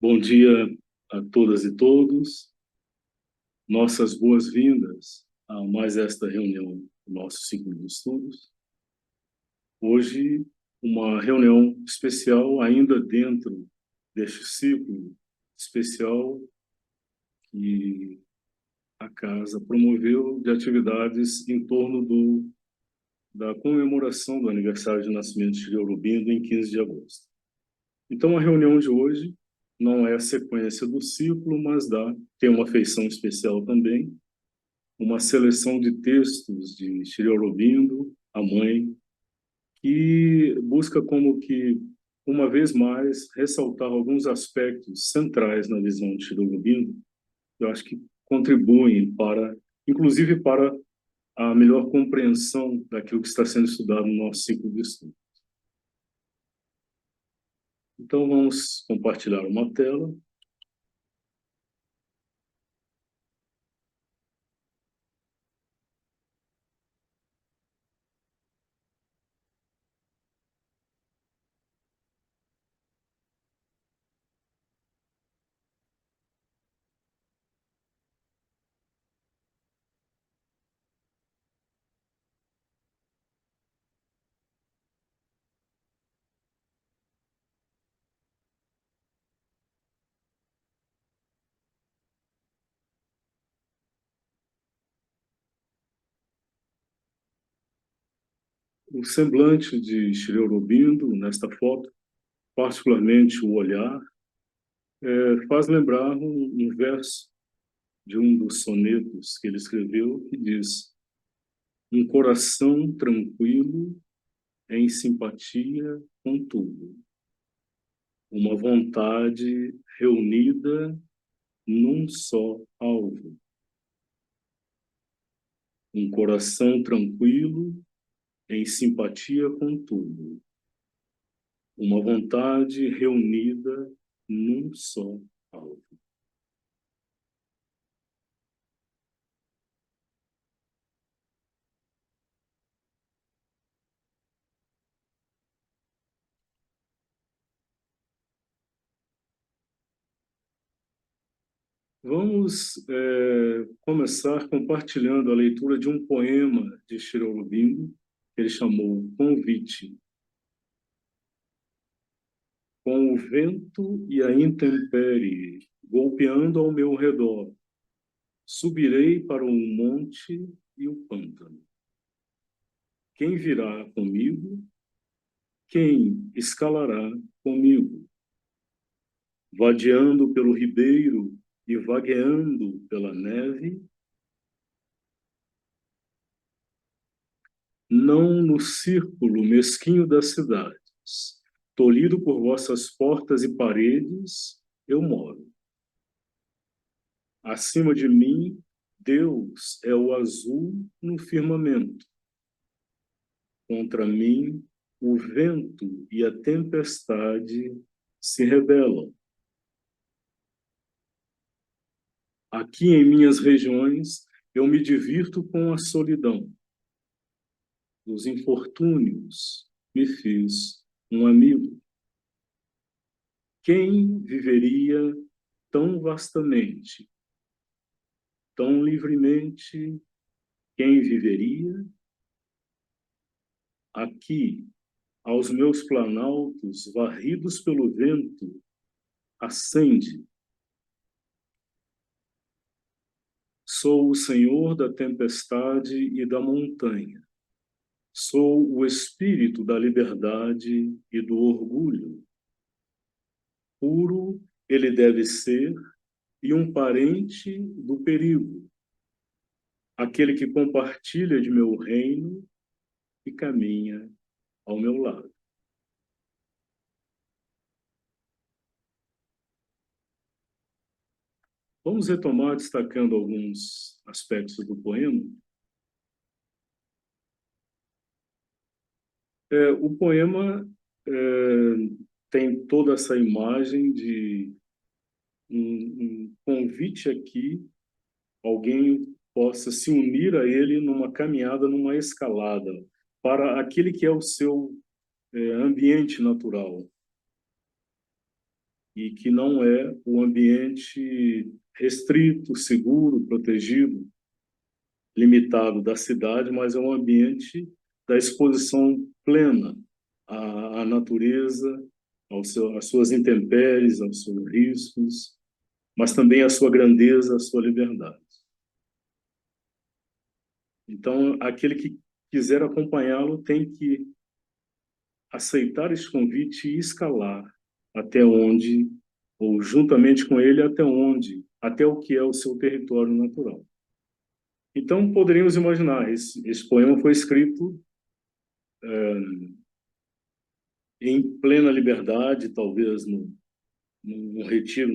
Bom dia a todas e todos. Nossas boas-vindas a mais esta reunião do nosso ciclo de estudos. Hoje, uma reunião especial ainda dentro deste ciclo especial que a Casa promoveu de atividades em torno da comemoração do aniversário de nascimento de Shri Aurobindo em 15 de agosto. Então, a reunião de hoje não é a sequência do ciclo, mas tem uma feição especial também, uma seleção de textos de Shri Aurobindo, a mãe, que busca como que, uma vez mais, ressaltar alguns aspectos centrais na visão de Shri Aurobindo, que eu acho que contribuem para, inclusive para a melhor compreensão daquilo que está sendo estudado no nosso ciclo de estudo. Então, vamos compartilhar uma tela. O semblante de Shri Aurobindo, nesta foto, particularmente o olhar, faz lembrar um verso de um dos sonetos que ele escreveu, que diz: um coração tranquilo em simpatia com tudo, uma vontade reunida num só alvo. Um coração tranquilo em simpatia com tudo, uma vontade reunida num só alvo. Vamos começar compartilhando a leitura de um poema de Shri Aurobindo, que ele chamou Convite. Com o vento e a intempérie golpeando ao meu redor, subirei para o monte e o pântano. Quem virá comigo? Quem escalará comigo? Vadeando pelo ribeiro e vagueando pela neve, não no círculo mesquinho das cidades, tolhido por vossas portas e paredes, eu moro. Acima de mim, Deus é o azul no firmamento. Contra mim, o vento e a tempestade se rebelam. Aqui em minhas regiões, eu me divirto com a solidão. Dos infortúnios me fiz um amigo. Quem viveria tão vastamente, tão livremente? Quem viveria? Aqui, aos meus planaltos, varridos pelo vento, acende. Sou o senhor da tempestade e da montanha. Sou o espírito da liberdade e do orgulho. Puro ele deve ser e um parente do perigo. Aquele que compartilha de meu reino e caminha ao meu lado. Vamos retomar destacando alguns aspectos do poema. O poema tem toda essa imagem de um convite aqui, alguém possa se unir a ele numa caminhada, numa escalada, para aquele que é o seu ambiente natural. e que não é o ambiente restrito, seguro, protegido, limitado da cidade, mas é um ambiente da exposição plena à natureza, às suas intempéries, aos seus riscos, mas também à sua grandeza, à sua liberdade. Então, aquele que quiser acompanhá-lo tem que aceitar esse convite e escalar até onde, ou juntamente com ele, até o que é o seu território natural. Então, poderíamos imaginar, esse poema foi escrito em plena liberdade, talvez num retiro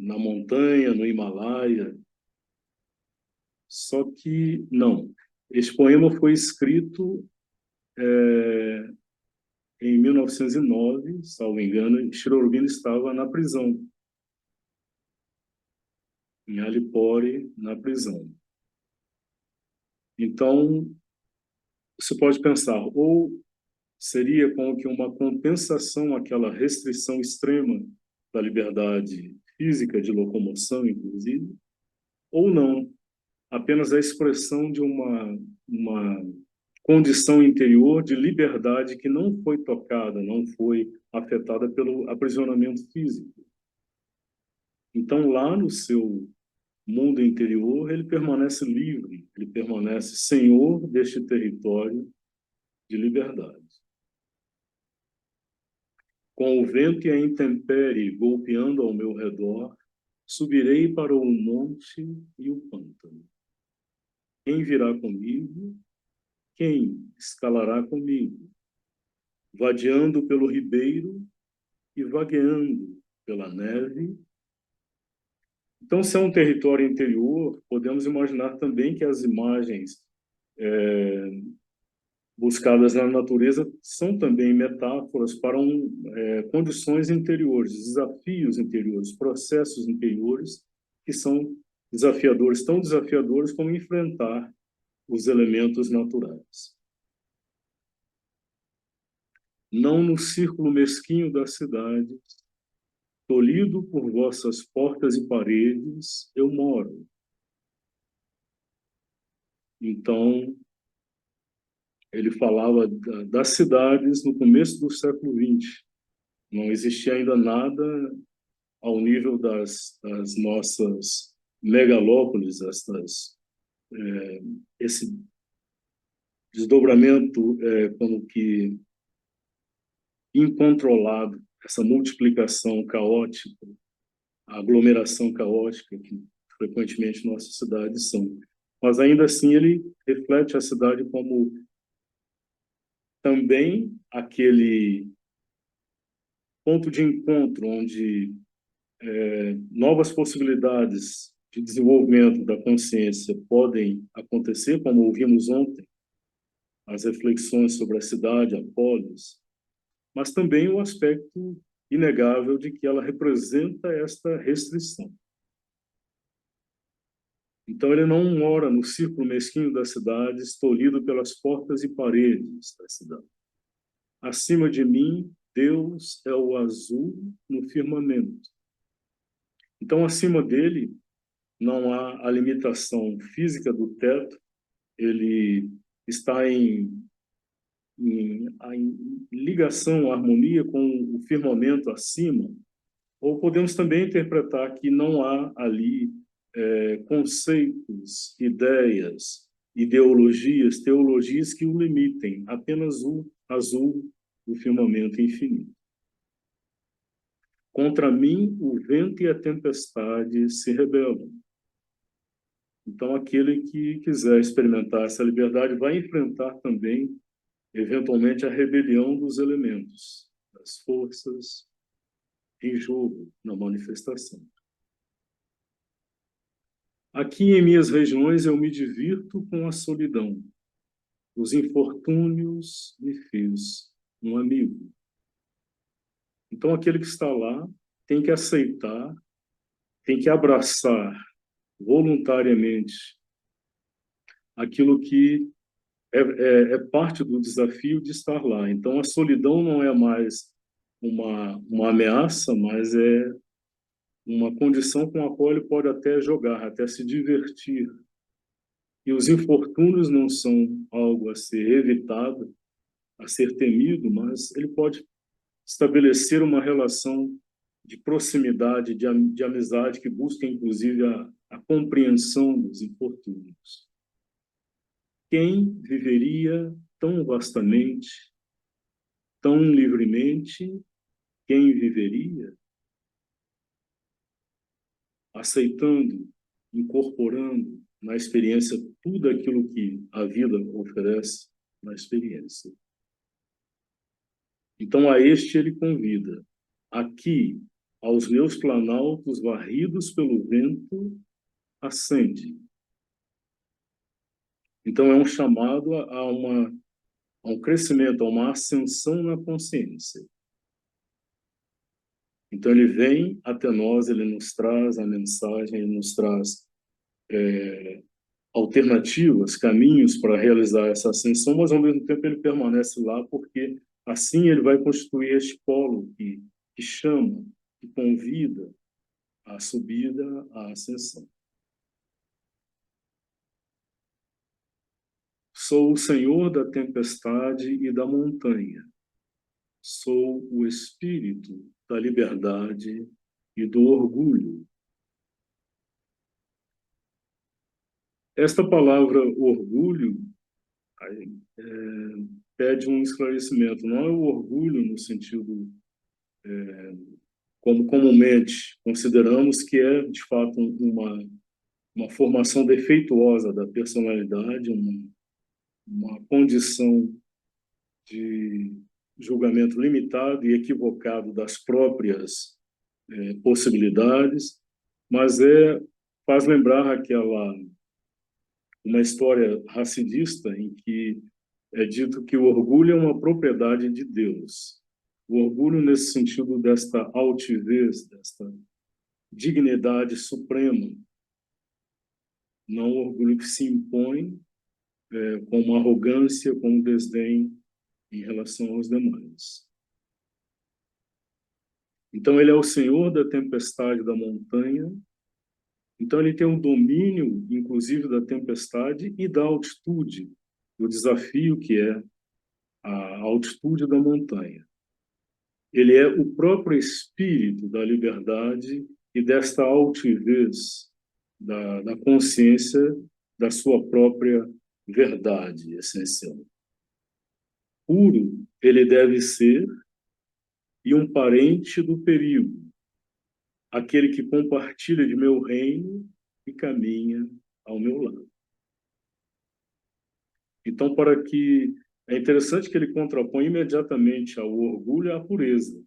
na montanha, no Himalaia. Só que, não. Esse poema foi escrito em 1909, salvo engano, e Sri Aurobindo estava na prisão, em Alipore, na prisão. Então, você pode pensar, ou seria como que uma compensação àquela restrição extrema da liberdade física, de locomoção, inclusive, ou não, apenas a expressão de uma condição interior de liberdade que não foi tocada, não foi afetada pelo aprisionamento físico. Então, lá no seu mundo interior, ele permanece livre, ele permanece senhor deste território de liberdade. Com o vento e a intempérie golpeando ao meu redor, subirei para o monte e o pântano. Quem virá comigo? Quem escalará comigo? Vadeando pelo ribeiro e vagueando pela neve. Então, se é um território interior, podemos imaginar também que as imagens buscadas na natureza são também metáforas para condições interiores, desafios interiores, processos interiores que são desafiadores, tão desafiadores como enfrentar os elementos naturais. Não no círculo mesquinho da cidade, tolhido por vossas portas e paredes, eu moro. Então, ele falava das cidades no começo do século XX. Não existia ainda nada ao nível das nossas megalópolis, esse desdobramento como que incontrolado, essa multiplicação caótica, a aglomeração caótica que frequentemente nossas cidades são. Mas ainda assim ele reflete a cidade como também aquele ponto de encontro onde novas possibilidades de desenvolvimento da consciência podem acontecer, como ouvimos ontem, as reflexões sobre a cidade, a polis, mas também o aspecto inegável de que ela representa esta restrição. Então, ele não mora no círculo mesquinho da cidade, tolhido pelas portas e paredes da cidade. Acima de mim, Deus é o azul no firmamento. Então, acima dele, não há a limitação física do teto, ele está em ligação, harmonia com o firmamento acima, ou podemos também interpretar que não há ali conceitos, ideias, ideologias, teologias que o limitem, apenas o azul do firmamento infinito. Contra mim, o vento e a tempestade se rebelam. Então, aquele que quiser experimentar essa liberdade vai enfrentar também, eventualmente, a rebelião dos elementos, das forças em jogo na manifestação. Aqui em minhas regiões eu me divirto com a solidão. Os infortúnios me fez um amigo. Então, aquele que está lá tem que aceitar, tem que abraçar voluntariamente aquilo que é parte do desafio de estar lá. Então, a solidão não é mais uma ameaça, mas é uma condição com a qual ele pode até jogar, até se divertir. E os infortúnios não são algo a ser evitado, a ser temido, mas ele pode estabelecer uma relação de proximidade, de amizade, que busca, inclusive, a compreensão dos infortúnios. Quem viveria tão vastamente, tão livremente, quem viveria aceitando, incorporando na experiência tudo aquilo que a vida oferece na experiência? Então, a este ele convida. Aqui, aos meus planaltos varridos pelo vento, ascende. Então, é um chamado a um crescimento, a uma ascensão na consciência. Então, ele vem até nós, ele nos traz a mensagem, ele nos traz alternativas, caminhos para realizar essa ascensão, mas, ao mesmo tempo, ele permanece lá, porque assim ele vai constituir este polo que chama, que convida à subida, à ascensão. Sou o Senhor da tempestade e da montanha. Sou o espírito da liberdade e do orgulho. Esta palavra orgulho é, pede um esclarecimento. Não é o orgulho no sentido como comumente consideramos que é, de fato, uma formação defeituosa da personalidade, uma condição de julgamento limitado e equivocado das próprias possibilidades, mas faz lembrar uma história racidista em que é dito que o orgulho é uma propriedade de Deus. O orgulho nesse sentido desta altivez, desta dignidade suprema, não o orgulho que se impõe com uma arrogância, com um desdém em relação aos demais. Então, ele é o Senhor da tempestade da montanha. Então, ele tem um domínio, inclusive, da tempestade e da altitude, do desafio que é a altitude da montanha. Ele é o próprio espírito da liberdade e desta altivez da consciência da sua própria verdade essencial. Puro ele deve ser e um parente do perigo, aquele que compartilha de meu reino e caminha ao meu lado. Então, é interessante que ele contrapõe imediatamente ao orgulho a pureza.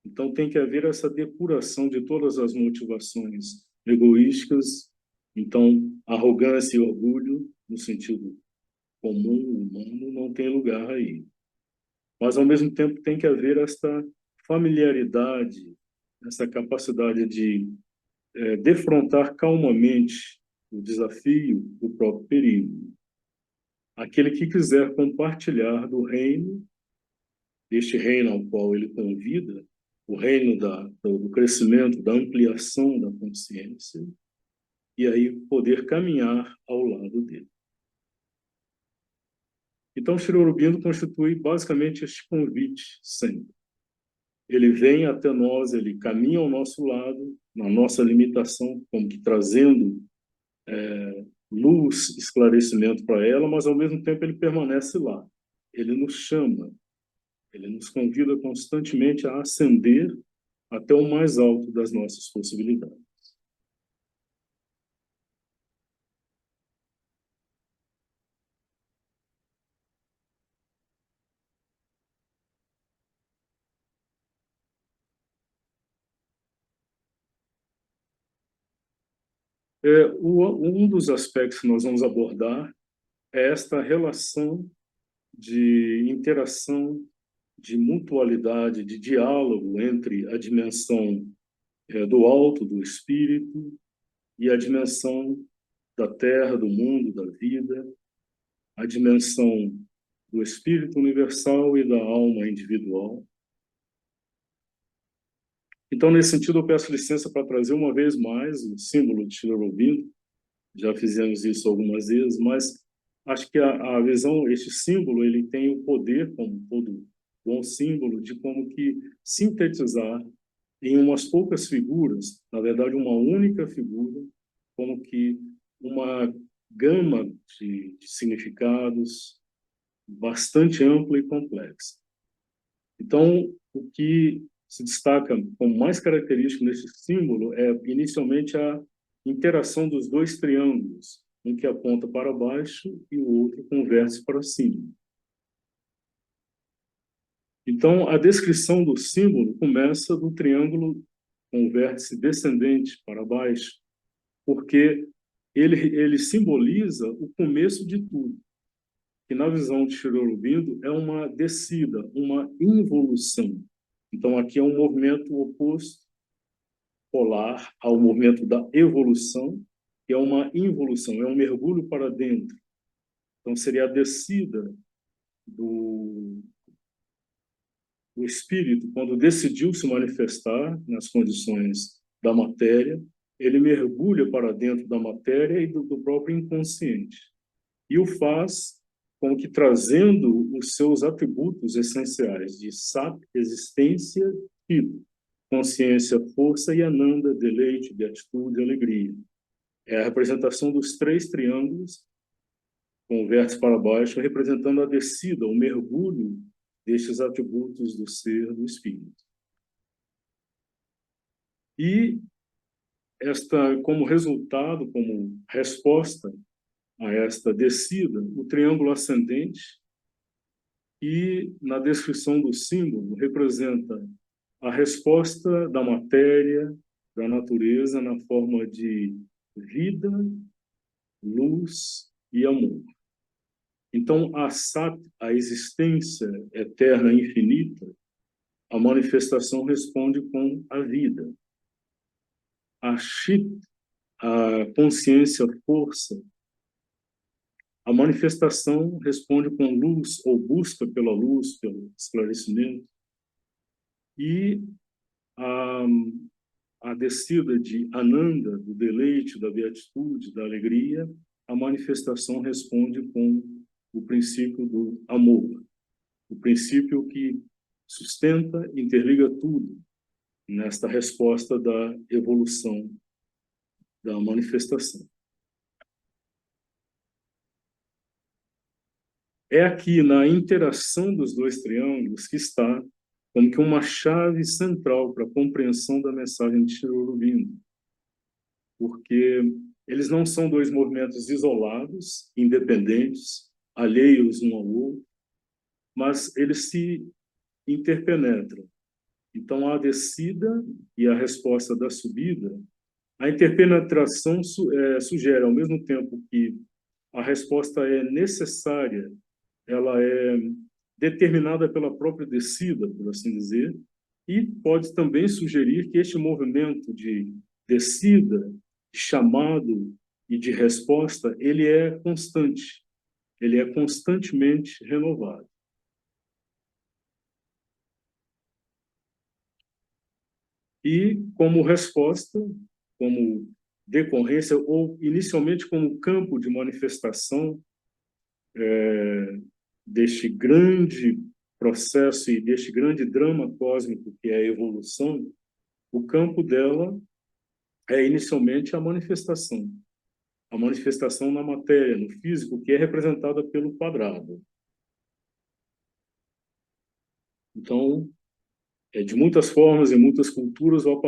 Então, tem que haver essa depuração de todas as motivações egoísticas. Então, arrogância e orgulho, no sentido comum, humano, não tem lugar aí. Mas, ao mesmo tempo, tem que haver esta familiaridade, essa capacidade de defrontar calmamente o desafio, o próprio perigo. Aquele que quiser compartilhar do reino, este reino ao qual ele convida, o reino do crescimento, da ampliação da consciência, e aí poder caminhar ao lado dele. Então, Sri Aurobindo constitui basicamente este convite sempre. Ele vem até nós, ele caminha ao nosso lado, na nossa limitação, como que trazendo luz, esclarecimento para ela, mas ao mesmo tempo ele permanece lá. Ele nos chama, ele nos convida constantemente a ascender até o mais alto das nossas possibilidades. Um dos aspectos que nós vamos abordar é esta relação de interação, de mutualidade, de diálogo entre a dimensão do alto, do espírito, e a dimensão da terra, do mundo, da vida, a dimensão do espírito universal e da alma individual. Então, nesse sentido, eu peço licença para trazer uma vez mais o símbolo de Sri Aurobindo. Já fizemos isso algumas vezes, mas acho que a visão, este símbolo, ele tem o poder, como todo bom símbolo, de como que sintetizar em umas poucas figuras, na verdade, uma única figura, como que uma gama de significados bastante ampla e complexa. Então, o que se destaca como mais característico nesse símbolo é, inicialmente, a interação dos dois triângulos, um que aponta para baixo e o outro com o vértice para cima. Então, a descrição do símbolo começa do triângulo com o vértice descendente para baixo, porque ele simboliza o começo de tudo, que na visão de Sri Aurobindo é uma descida, uma involução. Então, aqui é um movimento oposto, polar, ao movimento da evolução, que é uma involução, é um mergulho para dentro. Então, seria a descida do espírito, quando decidiu se manifestar nas condições da matéria, ele mergulha para dentro da matéria e do próprio inconsciente. E o faz como que trazendo os seus atributos essenciais de sat, existência, e consciência, força, e ananda, deleite, beatitude, alegria. É a representação dos três triângulos, com o vértice para baixo, representando a descida, o mergulho destes atributos do ser, do espírito. E como resultado, como resposta a esta descida, o triângulo ascendente, e na descrição do símbolo representa a resposta da matéria, da natureza, na forma de vida, luz e amor. Então, a Sat, a existência eterna e infinita, a manifestação responde com a vida. A Chit, a consciência, força, a manifestação responde com luz, ou busca pela luz, pelo esclarecimento. E a, a descida de Ananda, do deleite, da beatitude, da alegria, a manifestação responde com o princípio do amor, o princípio que sustenta, interliga tudo nesta resposta da evolução, da manifestação. É aqui na interação dos dois triângulos que está como que uma chave central para a compreensão da mensagem de Sri Aurobindo, porque eles não são dois movimentos isolados, independentes, alheios um ao outro, mas eles se interpenetram. Então, a descida e a resposta da subida, a interpenetração sugere, ao mesmo tempo que a resposta é necessária, ela é determinada pela própria descida, por assim dizer, e pode também sugerir que este movimento de descida, de chamado e de resposta, ele é constante, ele é constantemente renovado. E como resposta, como decorrência, ou inicialmente como campo de manifestação deste grande processo e deste grande drama cósmico que é a evolução, o campo dela é inicialmente a manifestação na matéria, no físico, que é representada pelo quadrado. Então, de muitas formas e muitas culturas, o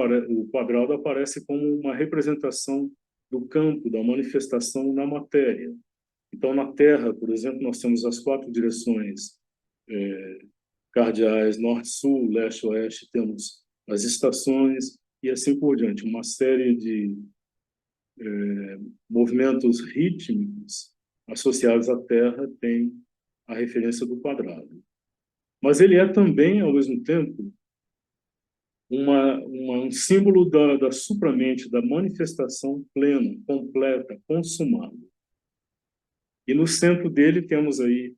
quadrado aparece como uma representação do campo, da manifestação na matéria. Então, na Terra, por exemplo, nós temos as quatro direções cardeais, norte-sul, leste-oeste, temos as estações e assim por diante, uma série de movimentos rítmicos associados à Terra tem a referência do quadrado. Mas ele é também, ao mesmo tempo, um símbolo da supramente, da manifestação plena, completa, consumada. E no centro dele temos aí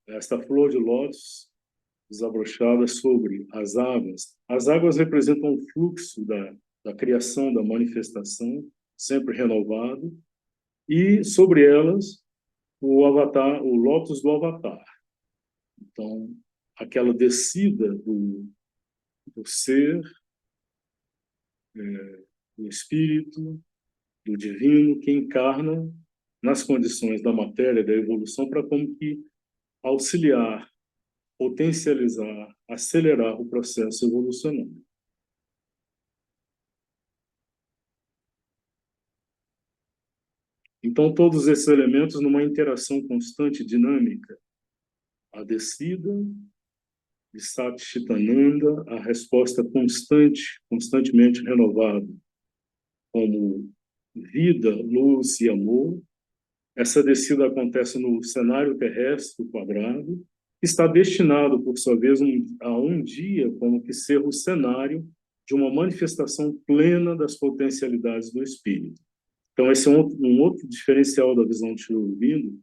esta flor de lótus, desabrochada sobre as águas. As águas representam o fluxo da criação, da manifestação, sempre renovado, e sobre elas o avatar, o lótus do avatar. Então, aquela descida do ser, do espírito, do divino, que encarna nas condições da matéria, da evolução, para como que auxiliar, potencializar, acelerar o processo evolucionário. Então, todos esses elementos numa interação constante, dinâmica, a descida de Satchitananda, a resposta constante, constantemente renovada, como vida, luz e amor. Essa descida acontece no cenário terrestre quadrado, que está destinado, por sua vez, a um dia como que ser o cenário de uma manifestação plena das potencialidades do espírito. Então, esse é um outro diferencial da visão de Sri Aurobindo,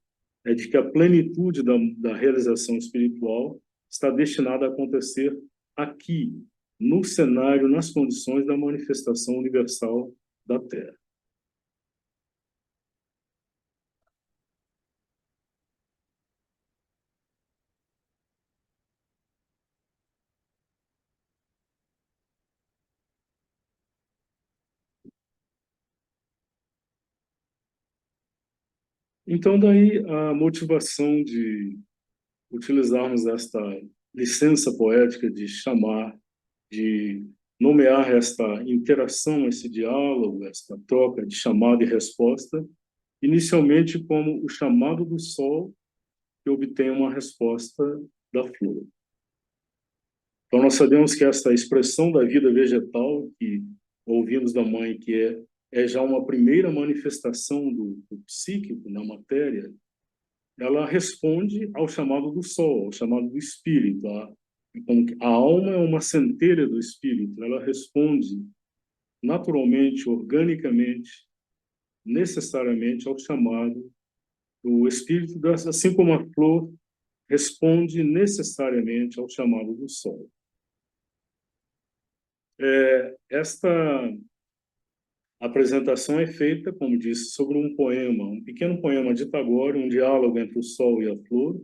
é de que a plenitude da realização espiritual está destinada a acontecer aqui, no cenário, nas condições da manifestação universal da Terra. Então, daí a motivação de utilizarmos esta licença poética de chamar, de nomear esta interação, esse diálogo, esta troca de chamada e resposta, inicialmente como o chamado do sol que obtém uma resposta da flor. Então, nós sabemos que essa expressão da vida vegetal, que ouvimos da mãe, que é já uma primeira manifestação do psíquico na matéria, ela responde ao chamado do sol, ao chamado do espírito. A alma é uma centelha do espírito, ela responde naturalmente, organicamente, necessariamente ao chamado do espírito, assim como a flor responde necessariamente ao chamado do sol. Esta apresentação é feita, como disse, sobre um poema, um pequeno poema de Tagore, um diálogo entre o sol e a flor,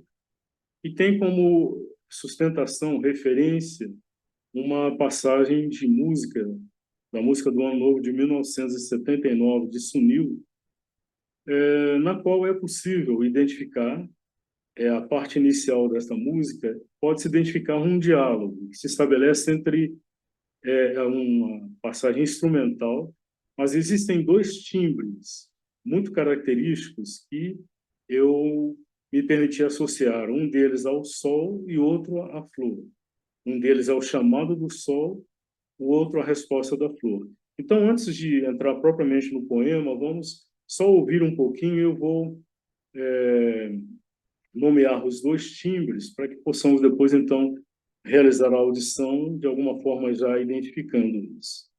e tem como sustentação, referência, uma passagem de música, da música do Ano Novo de 1979, de Sunil, na qual é possível identificar, a parte inicial desta música, pode-se identificar um diálogo que se estabelece entre uma passagem instrumental, mas existem dois timbres muito característicos que eu me permiti associar, um deles ao sol e outro à flor. Um deles é o chamado do sol, o outro a resposta da flor. Então, antes de entrar propriamente no poema, vamos só ouvir um pouquinho, eu vou nomear os dois timbres para que possamos depois, então, realizar a audição de alguma forma já identificando isso.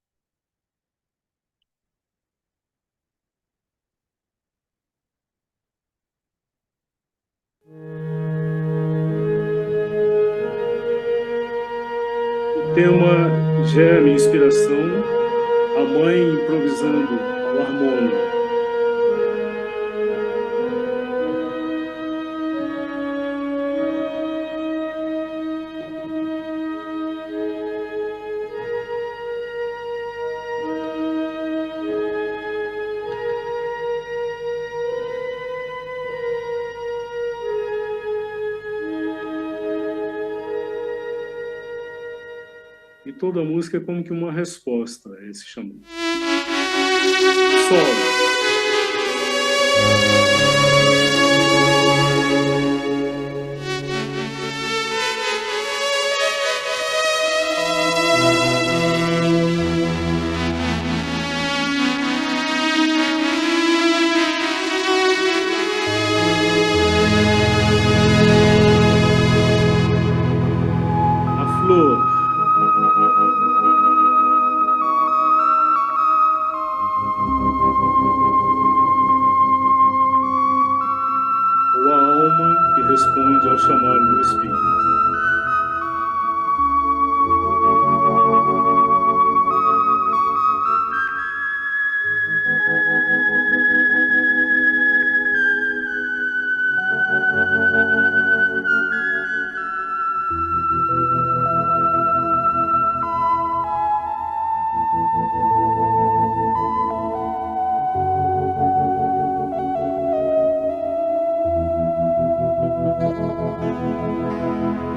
O tema gera minha inspiração, a mãe improvisando o harmônio. E toda a música é como que uma resposta a esse chamado. Sol. A flor.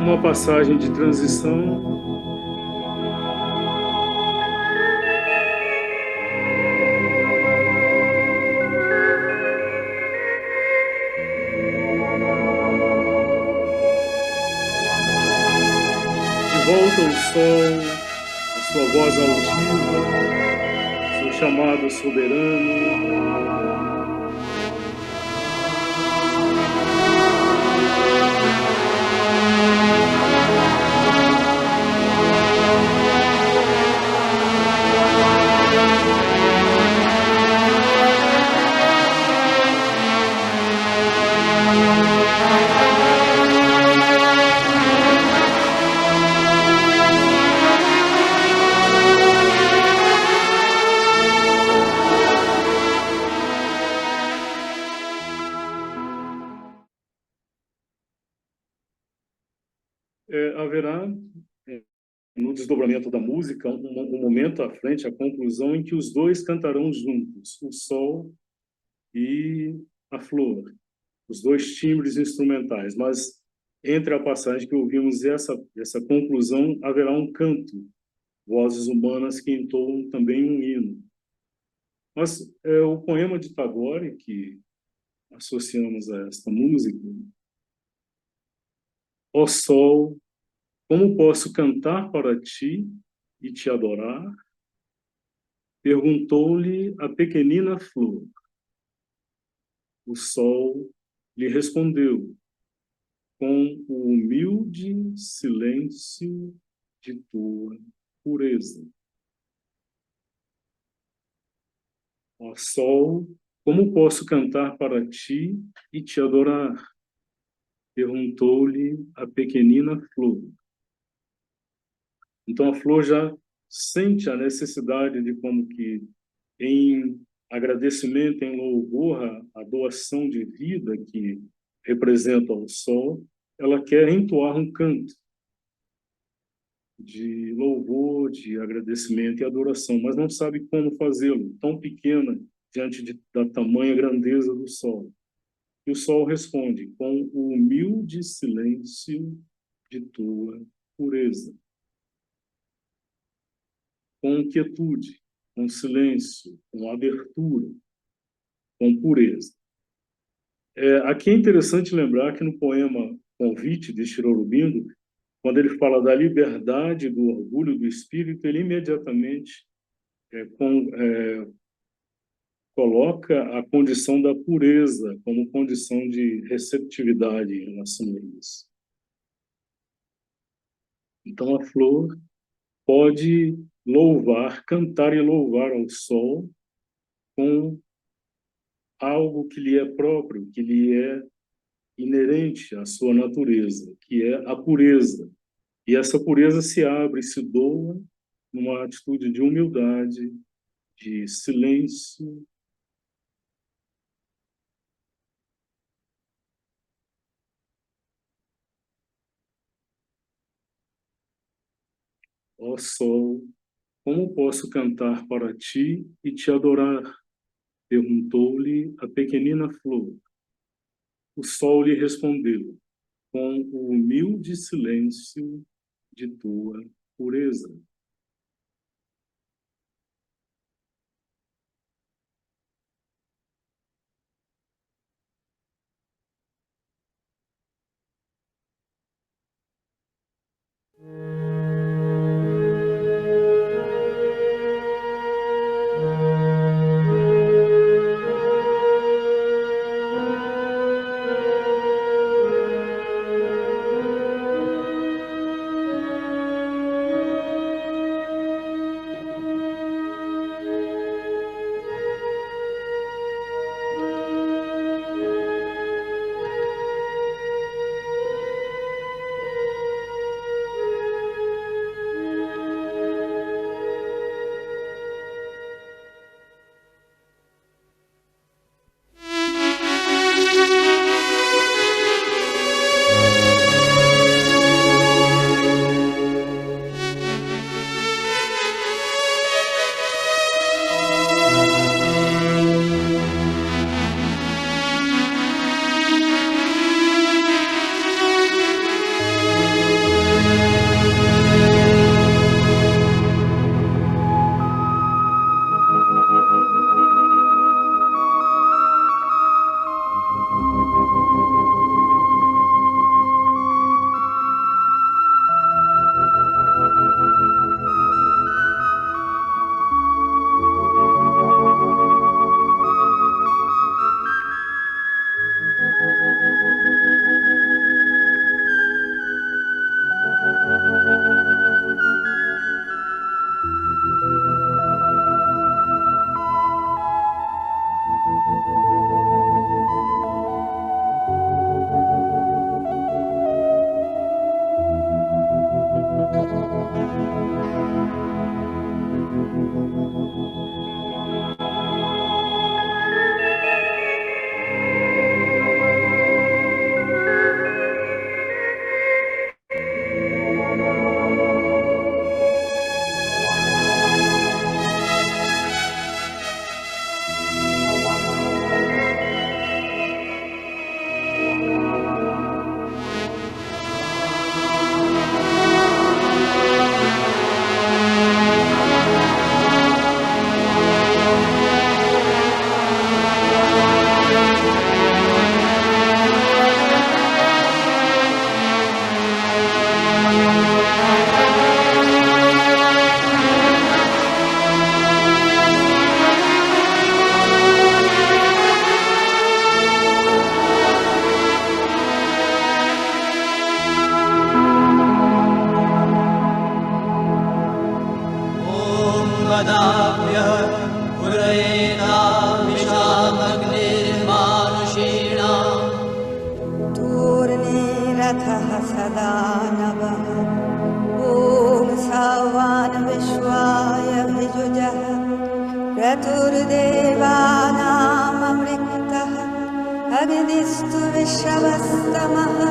uma passagem de transição. De volta ao sol, a sua voz altiva, seu chamado soberano. Haverá, no desdobramento da música, um momento à frente, a conclusão em que os dois cantarão juntos, o sol e a flor, os dois timbres instrumentais. Mas entre a passagem que ouvimos e essa conclusão, haverá um canto, vozes humanas que entoam também um hino. Mas o poema de Tagore, que associamos a esta música, ó sol, como posso cantar para ti e te adorar? Perguntou-lhe a pequenina flor. O sol lhe respondeu com o humilde silêncio de tua pureza. Ó sol, como posso cantar para ti e te adorar? Perguntou-lhe a pequenina flor. Então a flor já sente a necessidade de como que em agradecimento, em louvor à doação de vida que representa o sol, ela quer entoar um canto de louvor, de agradecimento e adoração, mas não sabe como fazê-lo, tão pequena diante da tamanha grandeza do sol. E o sol responde com o humilde silêncio de tua pureza, com quietude, com silêncio, com abertura, com pureza. Aqui é interessante lembrar que no poema Convite de Shiro Aurobindo, quando ele fala da liberdade, do orgulho do espírito, ele imediatamente coloca a condição da pureza como condição de receptividade em relação a isso. Então a flor pode louvar, cantar e louvar ao sol com algo que lhe é próprio, que lhe é inerente à sua natureza, que é a pureza. E essa pureza se abre, se doa numa atitude de humildade, de silêncio. Ó sol, como posso cantar para ti e te adorar? Perguntou-lhe a pequenina flor. O sol lhe respondeu com o humilde silêncio de tua pureza. Shantaha Sadanavah Om Savan Vishwaya Vijujaha Praturdevanam Amritaha Agnistu Vishavastamaha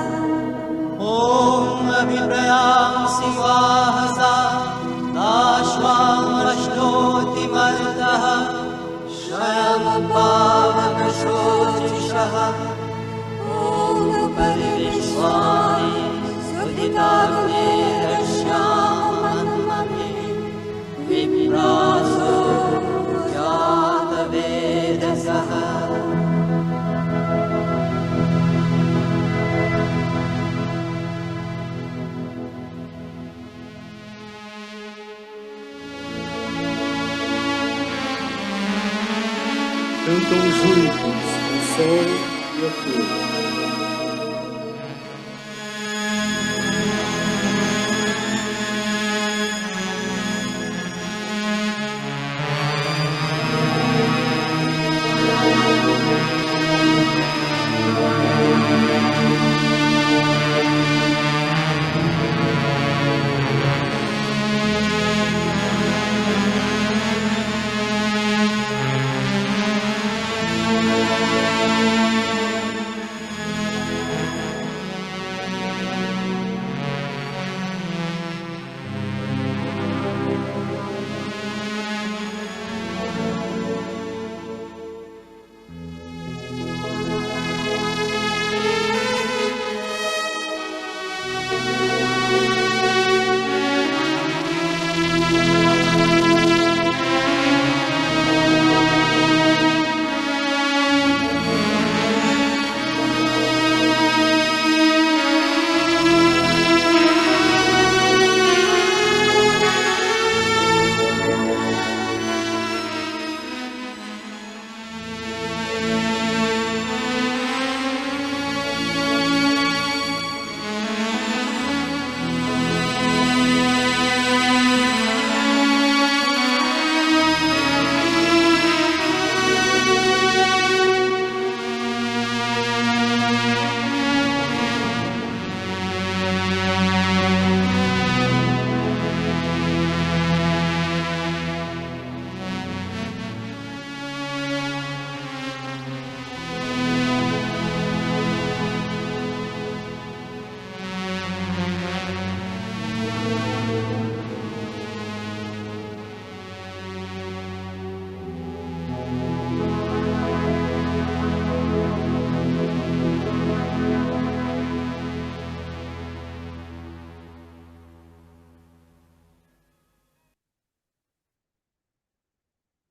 Om Abhiprayam Sivahasa Dashvam Rashnoti Mardaha Shayam Pavan Shotishaha Om Parivishwani Sudhitagune Rashyam Manmani Vipraso Jata Vedasaha. Cantam juntos o sol e a flor.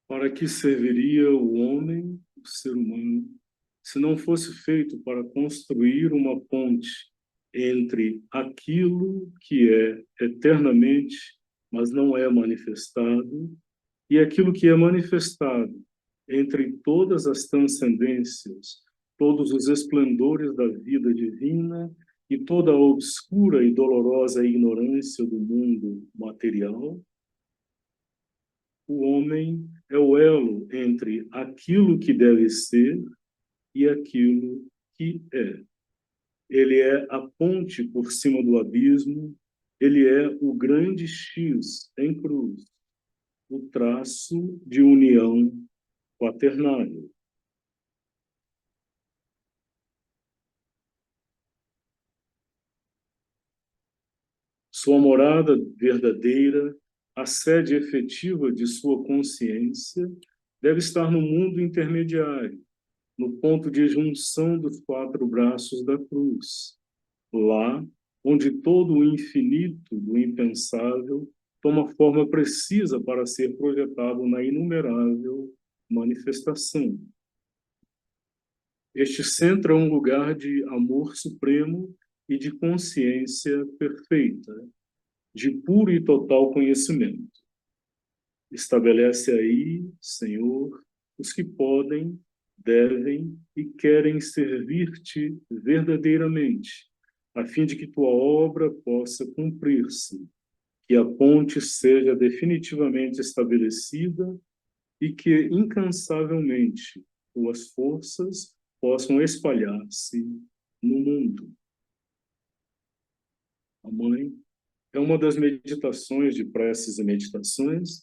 Para que serviria o homem, o ser humano, se não fosse feito para construir uma ponte entre aquilo que é eternamente, mas não é manifestado, e aquilo que é manifestado, entre todas as transcendências, todos os esplendores da vida divina e toda a obscura e dolorosa ignorância do mundo material? O homem é o elo entre aquilo que deve ser e aquilo que é. Ele é a ponte por cima do abismo, ele é o grande X em cruz, o traço de união quaternária. Sua morada verdadeira, a sede efetiva de sua consciência, deve estar no mundo intermediário, no ponto de junção dos quatro braços da cruz, lá onde todo o infinito do impensável toma forma precisa para ser projetado na inumerável manifestação. Este centro é um lugar de amor supremo e de consciência perfeita, de puro e total conhecimento. Estabelece aí, Senhor, os que podem, devem e querem servir-te verdadeiramente, a fim de que tua obra possa cumprir-se, que a ponte seja definitivamente estabelecida e que, incansavelmente, tuas forças possam espalhar-se no mundo. Mãe. É uma das meditações de preces e meditações.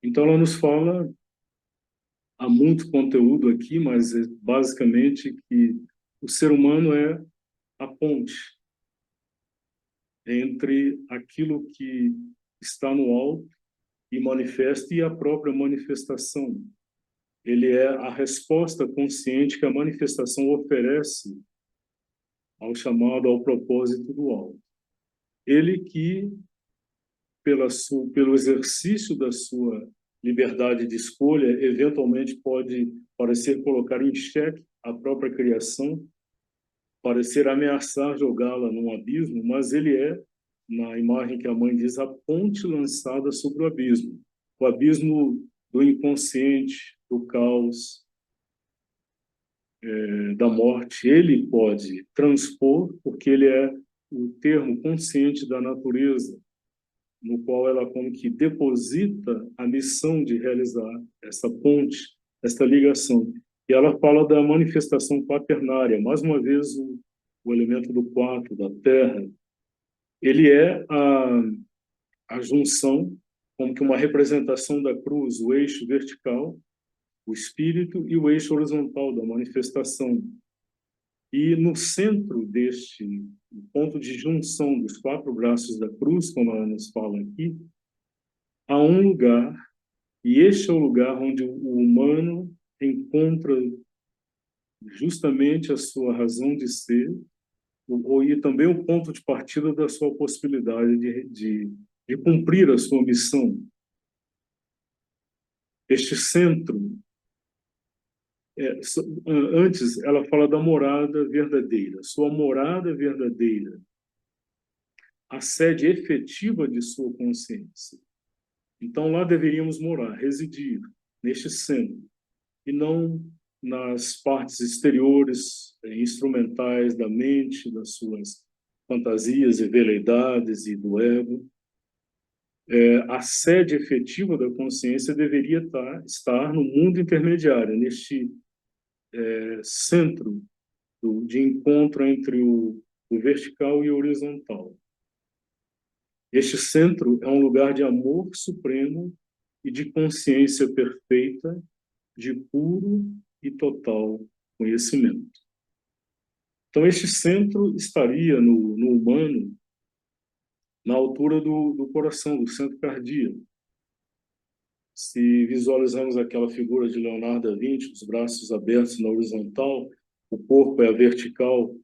Então, ela nos fala, há muito conteúdo aqui, mas é basicamente que o ser humano é a ponte entre aquilo que está no alto e manifesta e a própria manifestação. Ele é a resposta consciente que a manifestação oferece ao chamado, ao propósito do alto. Ele que, pelo exercício da sua liberdade de escolha, eventualmente pode parecer colocar em xeque a própria criação, parecer ameaçar jogá-la num abismo, mas ele é, na imagem que a mãe diz, a ponte lançada sobre o abismo do inconsciente, do caos, da morte. Ele pode transpor, porque ele é o termo consciente da natureza, no qual ela como que deposita a missão de realizar essa ponte, essa ligação. E ela fala da manifestação quaternária, mais uma vez o elemento do quatro, da terra. Ele é a junção, como que uma representação da cruz, o eixo vertical, o espírito, e o eixo horizontal da manifestação. E no centro deste ponto de junção dos quatro braços da cruz, como ela nos fala aqui, há um lugar, e este é o lugar onde o humano encontra justamente a sua razão de ser, e também o ponto de partida da sua possibilidade de cumprir a sua missão. Este centro, antes ela fala da morada verdadeira, sua morada verdadeira, a sede efetiva de sua consciência. Então lá deveríamos morar, residir, neste centro, e não nas partes exteriores, instrumentais da mente, das suas fantasias e veleidades e do ego. A sede efetiva da consciência deveria estar no mundo intermediário, neste centro de encontro entre o vertical e o horizontal. Este centro é um lugar de amor supremo e de consciência perfeita, de puro e total conhecimento. Então, este centro estaria no humano na altura do coração, do centro cardíaco. Se visualizamos aquela figura de Leonardo da Vinci, os braços abertos na horizontal, o corpo é a vertical,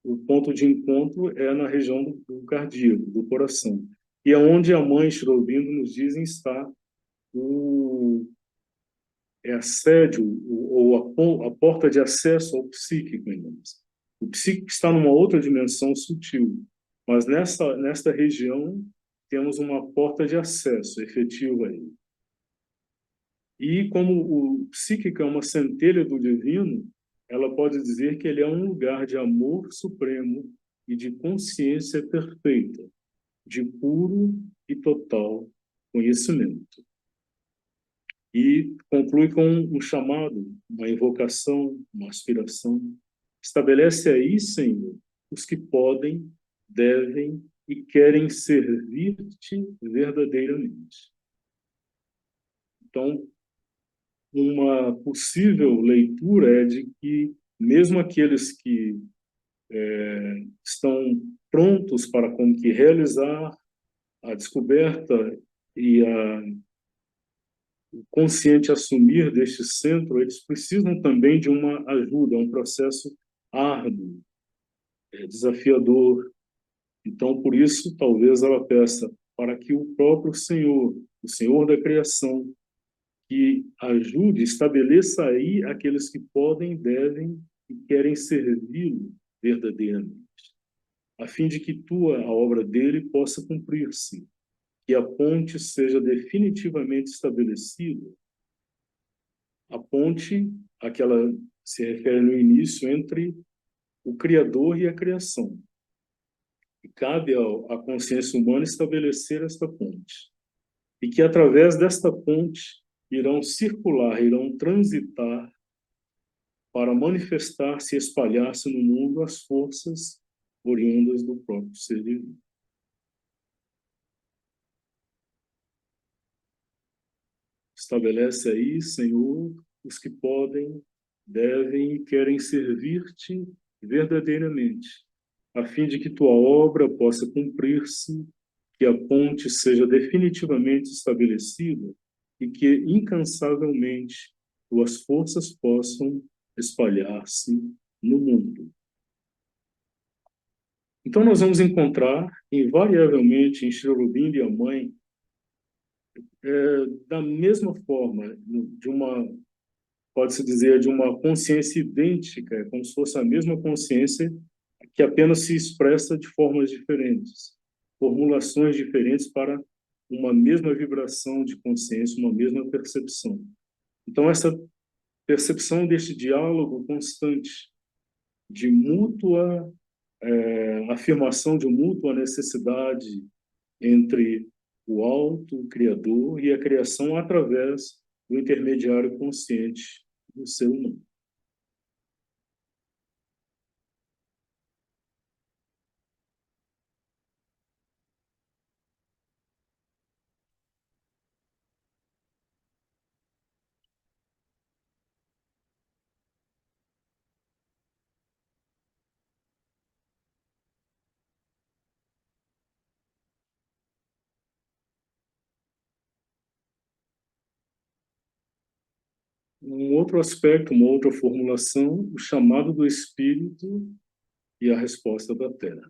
o ponto de encontro é na região do cardíaco, do coração. E é onde a mãe Shirobindô nos dizem está a sede, ou a porta de acesso ao psíquico em nós. O psíquico está numa outra dimensão sutil, mas nesta região temos uma porta de acesso efetiva a ele. E como o psíquico é uma centelha do divino, ela pode dizer que ele é um lugar de amor supremo e de consciência perfeita, de puro e total conhecimento. E conclui com um chamado, uma invocação, uma aspiração. Estabelece aí, Senhor, os que podem, devem e querem servir-te verdadeiramente. Então, uma possível leitura é de que, mesmo aqueles que estão prontos para como que realizar a descoberta e o consciente assumir deste centro, eles precisam também de uma ajuda, um processo árduo, desafiador. Então, por isso, talvez ela peça para que o próprio Senhor, o Senhor da criação, que ajude, estabeleça aí aqueles que podem, devem e querem servi-lo verdadeiramente, a fim de que a obra dele possa cumprir-se, que a ponte seja definitivamente estabelecida. A ponte, a que ela se refere no início, entre o Criador e a criação. E cabe à consciência humana estabelecer esta ponte. E que, através desta ponte, irão circular, irão transitar para manifestar-se e espalhar-se no mundo as forças oriundas do próprio ser divino. Estabelece aí, Senhor, os que podem, devem e querem servir-te verdadeiramente, a fim de que tua obra possa cumprir-se, que a ponte seja definitivamente estabelecida e que, incansavelmente, tuas forças possam espalhar-se no mundo. Então, nós vamos encontrar, invariavelmente, em Sri Aurobindo e a Mãe, da mesma forma, pode-se dizer, de uma consciência idêntica, como se fosse a mesma consciência que apenas se expressa de formas diferentes, formulações diferentes para uma mesma vibração de consciência, uma mesma percepção. Então, essa percepção deste diálogo constante, de mútua afirmação de mútua necessidade entre o alto, o Criador, e a criação através do intermediário consciente do ser humano. Um outro aspecto, uma outra formulação, o chamado do Espírito e a resposta da Terra.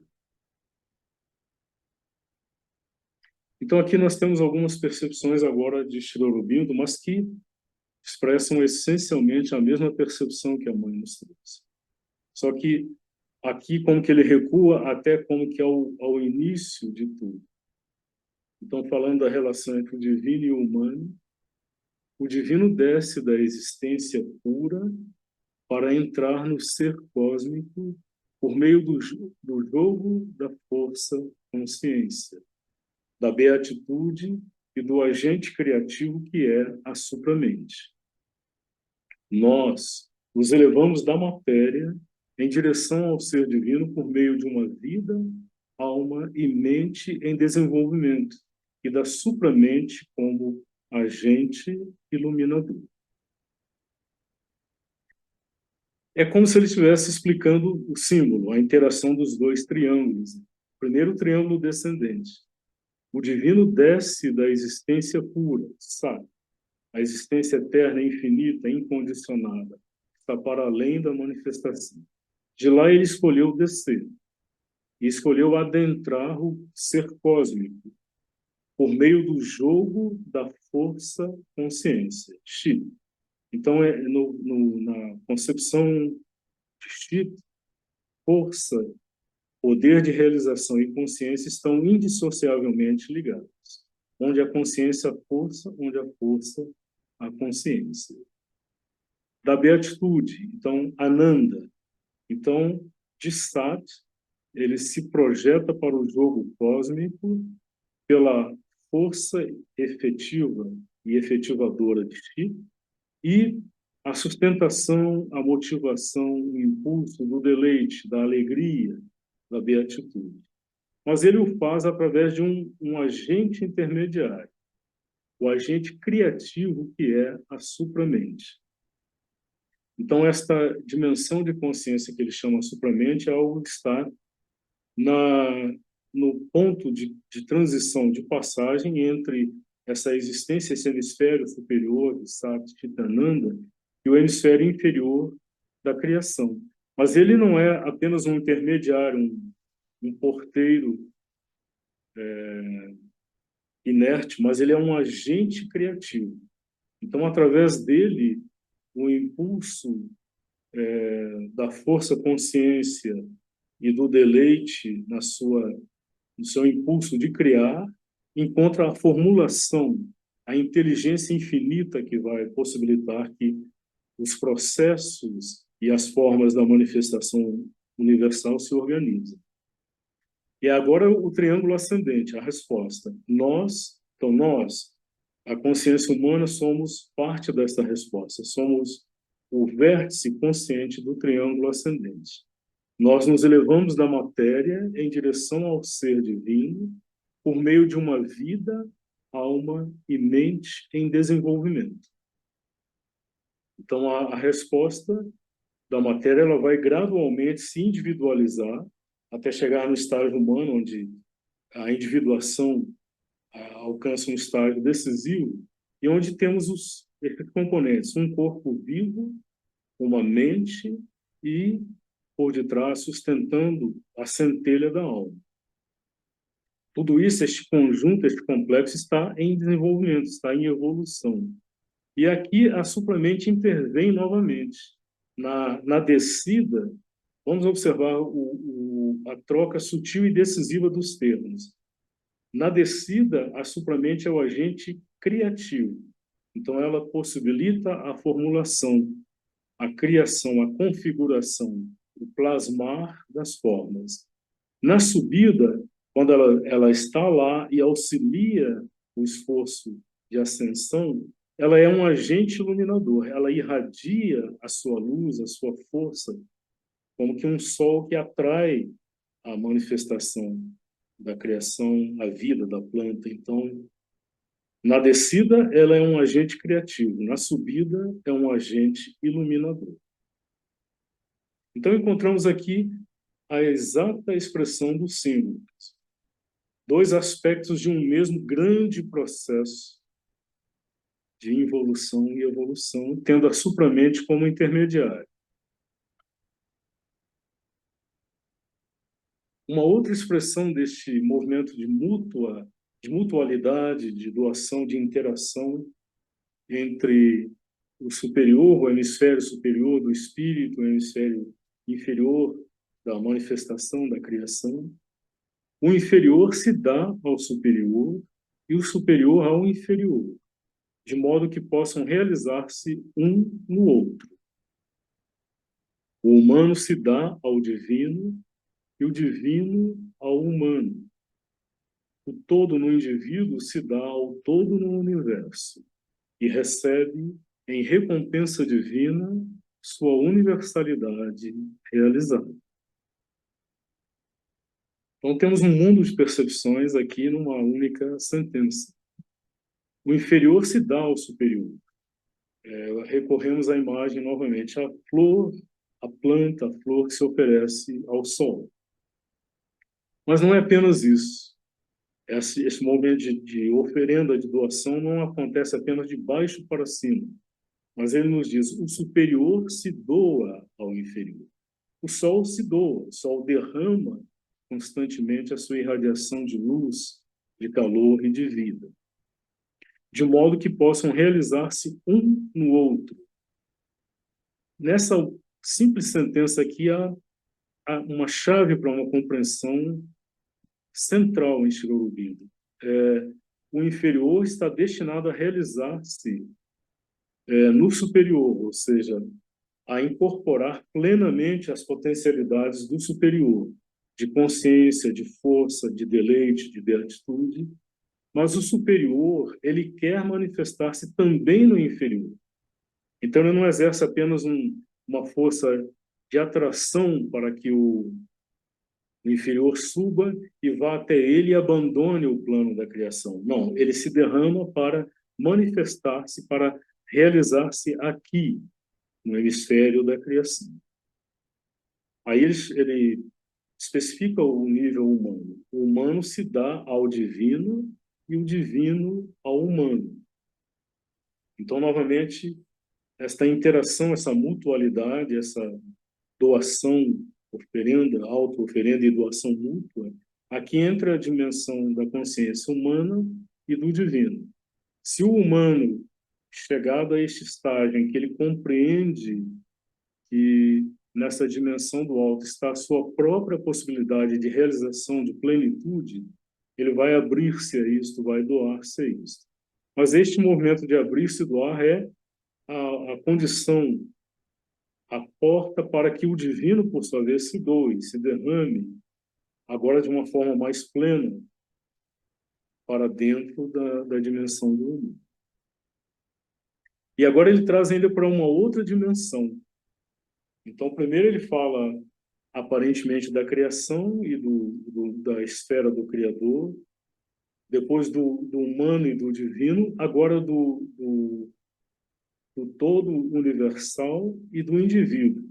Então, aqui nós temos algumas percepções agora de Sri Aurobindo, mas que expressam essencialmente a mesma percepção que a Mãe nos trouxe. Só que aqui, como que ele recua até como que ao início de tudo. Então, falando da relação entre o divino e o humano, o divino desce da existência pura para entrar no ser cósmico por meio do jogo da força consciência, da beatitude e do agente criativo que é a supramente. Nós nos elevamos da matéria em direção ao ser divino por meio de uma vida, alma e mente em desenvolvimento, e da supramente como agente iluminador. É como se ele estivesse explicando o símbolo, a interação dos dois triângulos. Primeiro, o triângulo descendente. O divino desce da existência pura, sabe? A existência eterna, infinita, incondicionada, está para além da manifestação. De lá ele escolheu descer e escolheu adentrar o ser cósmico por meio do jogo da força consciência, Chi. Então, na concepção de Chi, força, poder de realização e consciência estão indissociavelmente ligados. Onde a consciência a força, onde a força a consciência. Da beatitude, então, Ananda. Então, de Sat, ele se projeta para o jogo cósmico pela força efetiva e efetivadora de Chi, e a sustentação, a motivação, o impulso do deleite, da alegria, da beatitude. Mas ele o faz através de um agente intermediário, o agente criativo que é a supramente. Então, esta dimensão de consciência que ele chama supramente é algo que está no ponto de transição, de passagem entre essa existência, esse hemisfério superior de Sat Chitananda e o hemisfério inferior da criação. Mas ele não é apenas um intermediário, um porteiro inerte, mas ele é um agente criativo. Então, através dele, o impulso da força consciência e do deleite no seu impulso de criar, encontra a formulação, a inteligência infinita que vai possibilitar que os processos e as formas da manifestação universal se organiza. E agora o triângulo ascendente, a resposta. Nós, a consciência humana, somos parte dessa resposta. Somos o vértice consciente do triângulo ascendente. Nós nos elevamos da matéria em direção ao ser divino por meio de uma vida, alma e mente em desenvolvimento. Então, a resposta da matéria ela vai gradualmente se individualizar até chegar no estágio humano, onde a individuação alcança um estágio decisivo e onde temos os componentes, um corpo vivo, uma mente e, por detrás, sustentando a centelha da alma. Tudo isso, este conjunto, este complexo, está em desenvolvimento, está em evolução. E aqui a supramente intervém novamente. Na descida, vamos observar a troca sutil e decisiva dos termos. Na descida, a supramente é o agente criativo. Então, ela possibilita a formulação, a criação, a configuração, o plasmar das formas. Na subida, quando ela está lá e auxilia o esforço de ascensão, ela é um agente iluminador, ela irradia a sua luz, a sua força, como que um sol que atrai a manifestação da criação, a vida da planta. Então, na descida, ela é um agente criativo, na subida, é um agente iluminador. Então, encontramos aqui a exata expressão dos símbolos. Dois aspectos de um mesmo grande processo de involução e evolução, tendo a supramente como intermediário. Uma outra expressão deste movimento de mutualidade, de doação, de interação entre o superior, o hemisfério superior do espírito, o hemisfério inferior da manifestação, da criação. O inferior se dá ao superior e o superior ao inferior, de modo que possam realizar-se um no outro. O humano se dá ao divino e o divino ao humano. O todo no indivíduo se dá ao todo no universo e recebe, em recompensa divina, sua universalidade realizada. Então, temos um mundo de percepções aqui numa única sentença. O inferior se dá ao superior. Recorremos à imagem novamente, a flor, a planta, a flor que se oferece ao sol. Mas não é apenas isso. Esse movimento de oferenda, de doação, não acontece apenas de baixo para cima. Mas ele nos diz, o superior se doa ao inferior. O sol se doa, o sol derrama constantemente a sua irradiação de luz, de calor e de vida, de modo que possam realizar-se um no outro. Nessa simples sentença aqui há uma chave para uma compreensão central em Sri Aurobindo. O inferior está destinado a realizar-se no superior, ou seja, a incorporar plenamente as potencialidades do superior, de consciência, de força, de deleite, de beatitude, mas o superior, ele quer manifestar-se também no inferior. Então, ele não exerce apenas uma força de atração para que o inferior suba e vá até ele e abandone o plano da criação. Não, ele se derrama para manifestar-se, para realizar-se aqui, no hemisfério da criação. Aí ele especifica o nível humano. O humano se dá ao divino e o divino ao humano. Então, novamente, esta interação, essa mutualidade, essa doação, oferenda, auto-oferenda e doação mútua, aqui entra a dimensão da consciência humana e do divino. Se o humano, chegado a este estágio em que ele compreende que nessa dimensão do alto está a sua própria possibilidade de realização de plenitude, ele vai abrir-se a isto, vai doar-se a isto. Mas este movimento de abrir-se e doar é a condição, a porta para que o divino, por sua vez, se doe, se derrame, agora de uma forma mais plena, para dentro da dimensão do humano. E agora ele traz ainda para uma outra dimensão. Então, primeiro ele fala aparentemente da criação e da esfera do Criador, depois do humano e do divino, agora do todo universal e do indivíduo.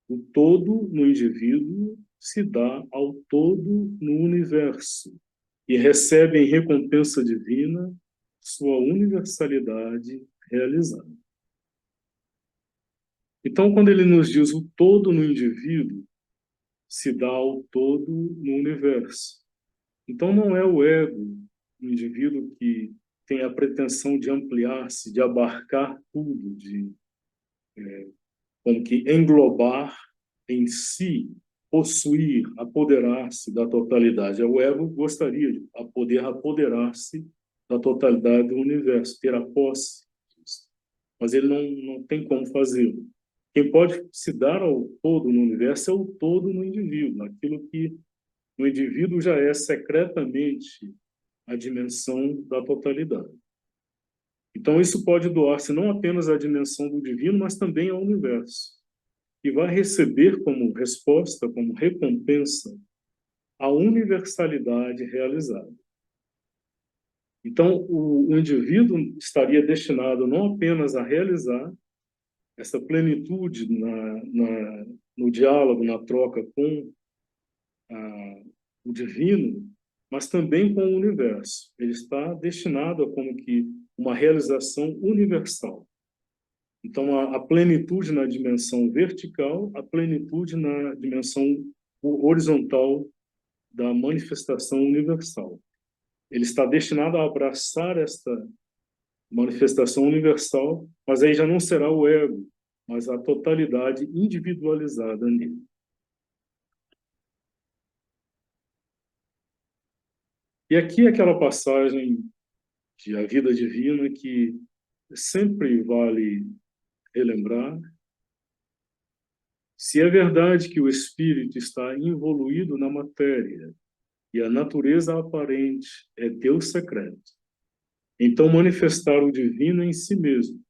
O todo no indivíduo se dá ao todo no universo e recebe em recompensa divina sua universalidade realizada. Então, quando ele nos diz o todo no indivíduo, se dá ao todo no universo. Então, não é o ego, o indivíduo que tem a pretensão de ampliar-se, de abarcar tudo, de como que englobar em si, possuir, apoderar-se da totalidade. O ego gostaria de poder apoderar-se da totalidade do universo, ter a posse disso. Mas ele não tem como fazê-lo. Quem pode se dar ao todo no universo é o todo no indivíduo, aquilo que no indivíduo já é secretamente a dimensão da totalidade. Então, isso pode doar-se não apenas à dimensão do divino, mas também ao universo. E vai receber como resposta, como recompensa, a universalidade realizada. Então, o indivíduo estaria destinado não apenas a realizar essa plenitude no diálogo, na troca com o divino, mas também com o universo. Ele está destinado a como que uma realização universal. Então, a plenitude na dimensão vertical, a plenitude na dimensão horizontal da manifestação universal. Ele está destinado a abraçar esta manifestação universal, mas aí já não será o ego, mas a totalidade individualizada nele. E aqui aquela passagem de A Vida Divina que sempre vale relembrar. Se é verdade que o espírito está envolvido na matéria e a natureza aparente é Deus secreto, então manifestar o divino em si mesmo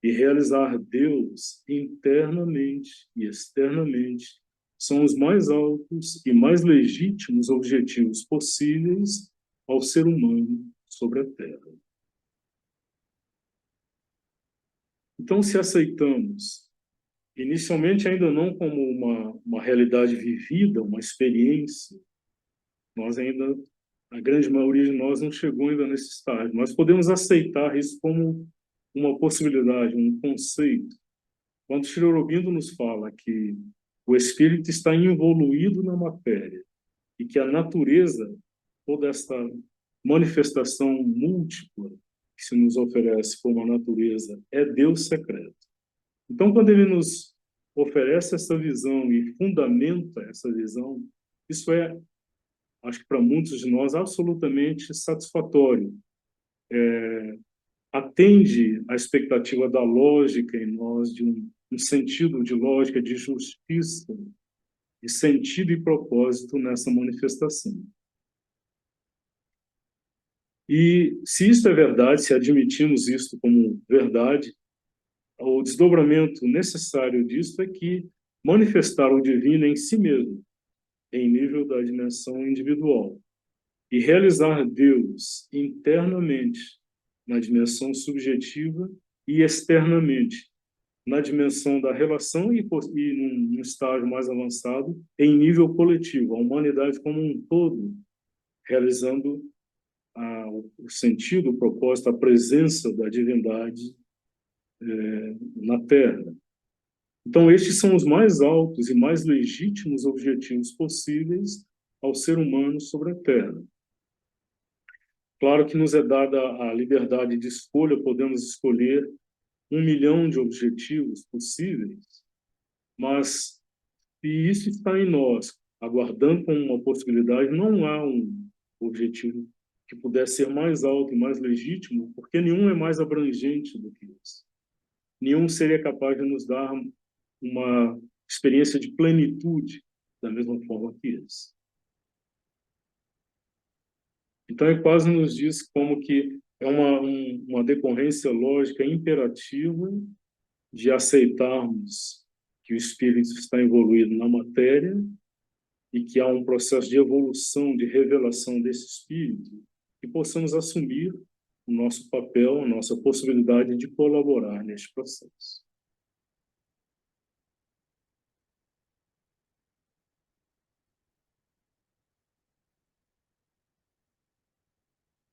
e realizar Deus internamente e externamente são os mais altos e mais legítimos objetivos possíveis ao ser humano sobre a Terra. Então, se aceitamos, inicialmente ainda não como uma realidade vivida, uma experiência, nós ainda, a grande maioria de nós não chegou ainda nesse estágio, nós podemos aceitar isso como uma possibilidade, um conceito. Quando Sri Aurobindo nos fala que o espírito está envolvido na matéria e que a natureza, toda esta manifestação múltipla que se nos oferece como a natureza, é Deus secreto. Então, quando ele nos oferece essa visão e fundamenta essa visão, isso é, acho que para muitos de nós, absolutamente satisfatório. Atende à expectativa da lógica em nós, de um sentido de lógica, de justiça, de sentido e propósito nessa manifestação. E se isso é verdade, se admitimos isso como verdade, o desdobramento necessário disso é que manifestar o divino em si mesmo, em nível da dimensão individual, e realizar Deus internamente, na dimensão subjetiva, e externamente, na dimensão da relação e num estágio mais avançado, em nível coletivo, a humanidade como um todo, realizando o sentido, o propósito, a presença da divindade na Terra. Então, estes são os mais altos e mais legítimos objetivos possíveis ao ser humano sobre a Terra. Claro que nos é dada a liberdade de escolha, podemos escolher 1 milhão de objetivos possíveis, mas se isso está em nós, aguardando como uma possibilidade, não há um objetivo que pudesse ser mais alto e mais legítimo, porque nenhum é mais abrangente do que isso. Nenhum seria capaz de nos dar uma experiência de plenitude da mesma forma que eles. Então, ele quase nos diz como que é uma decorrência lógica imperativa de aceitarmos que o espírito está envolvido na matéria e que há um processo de evolução, de revelação desse espírito, e possamos assumir o nosso papel, a nossa possibilidade de colaborar neste processo.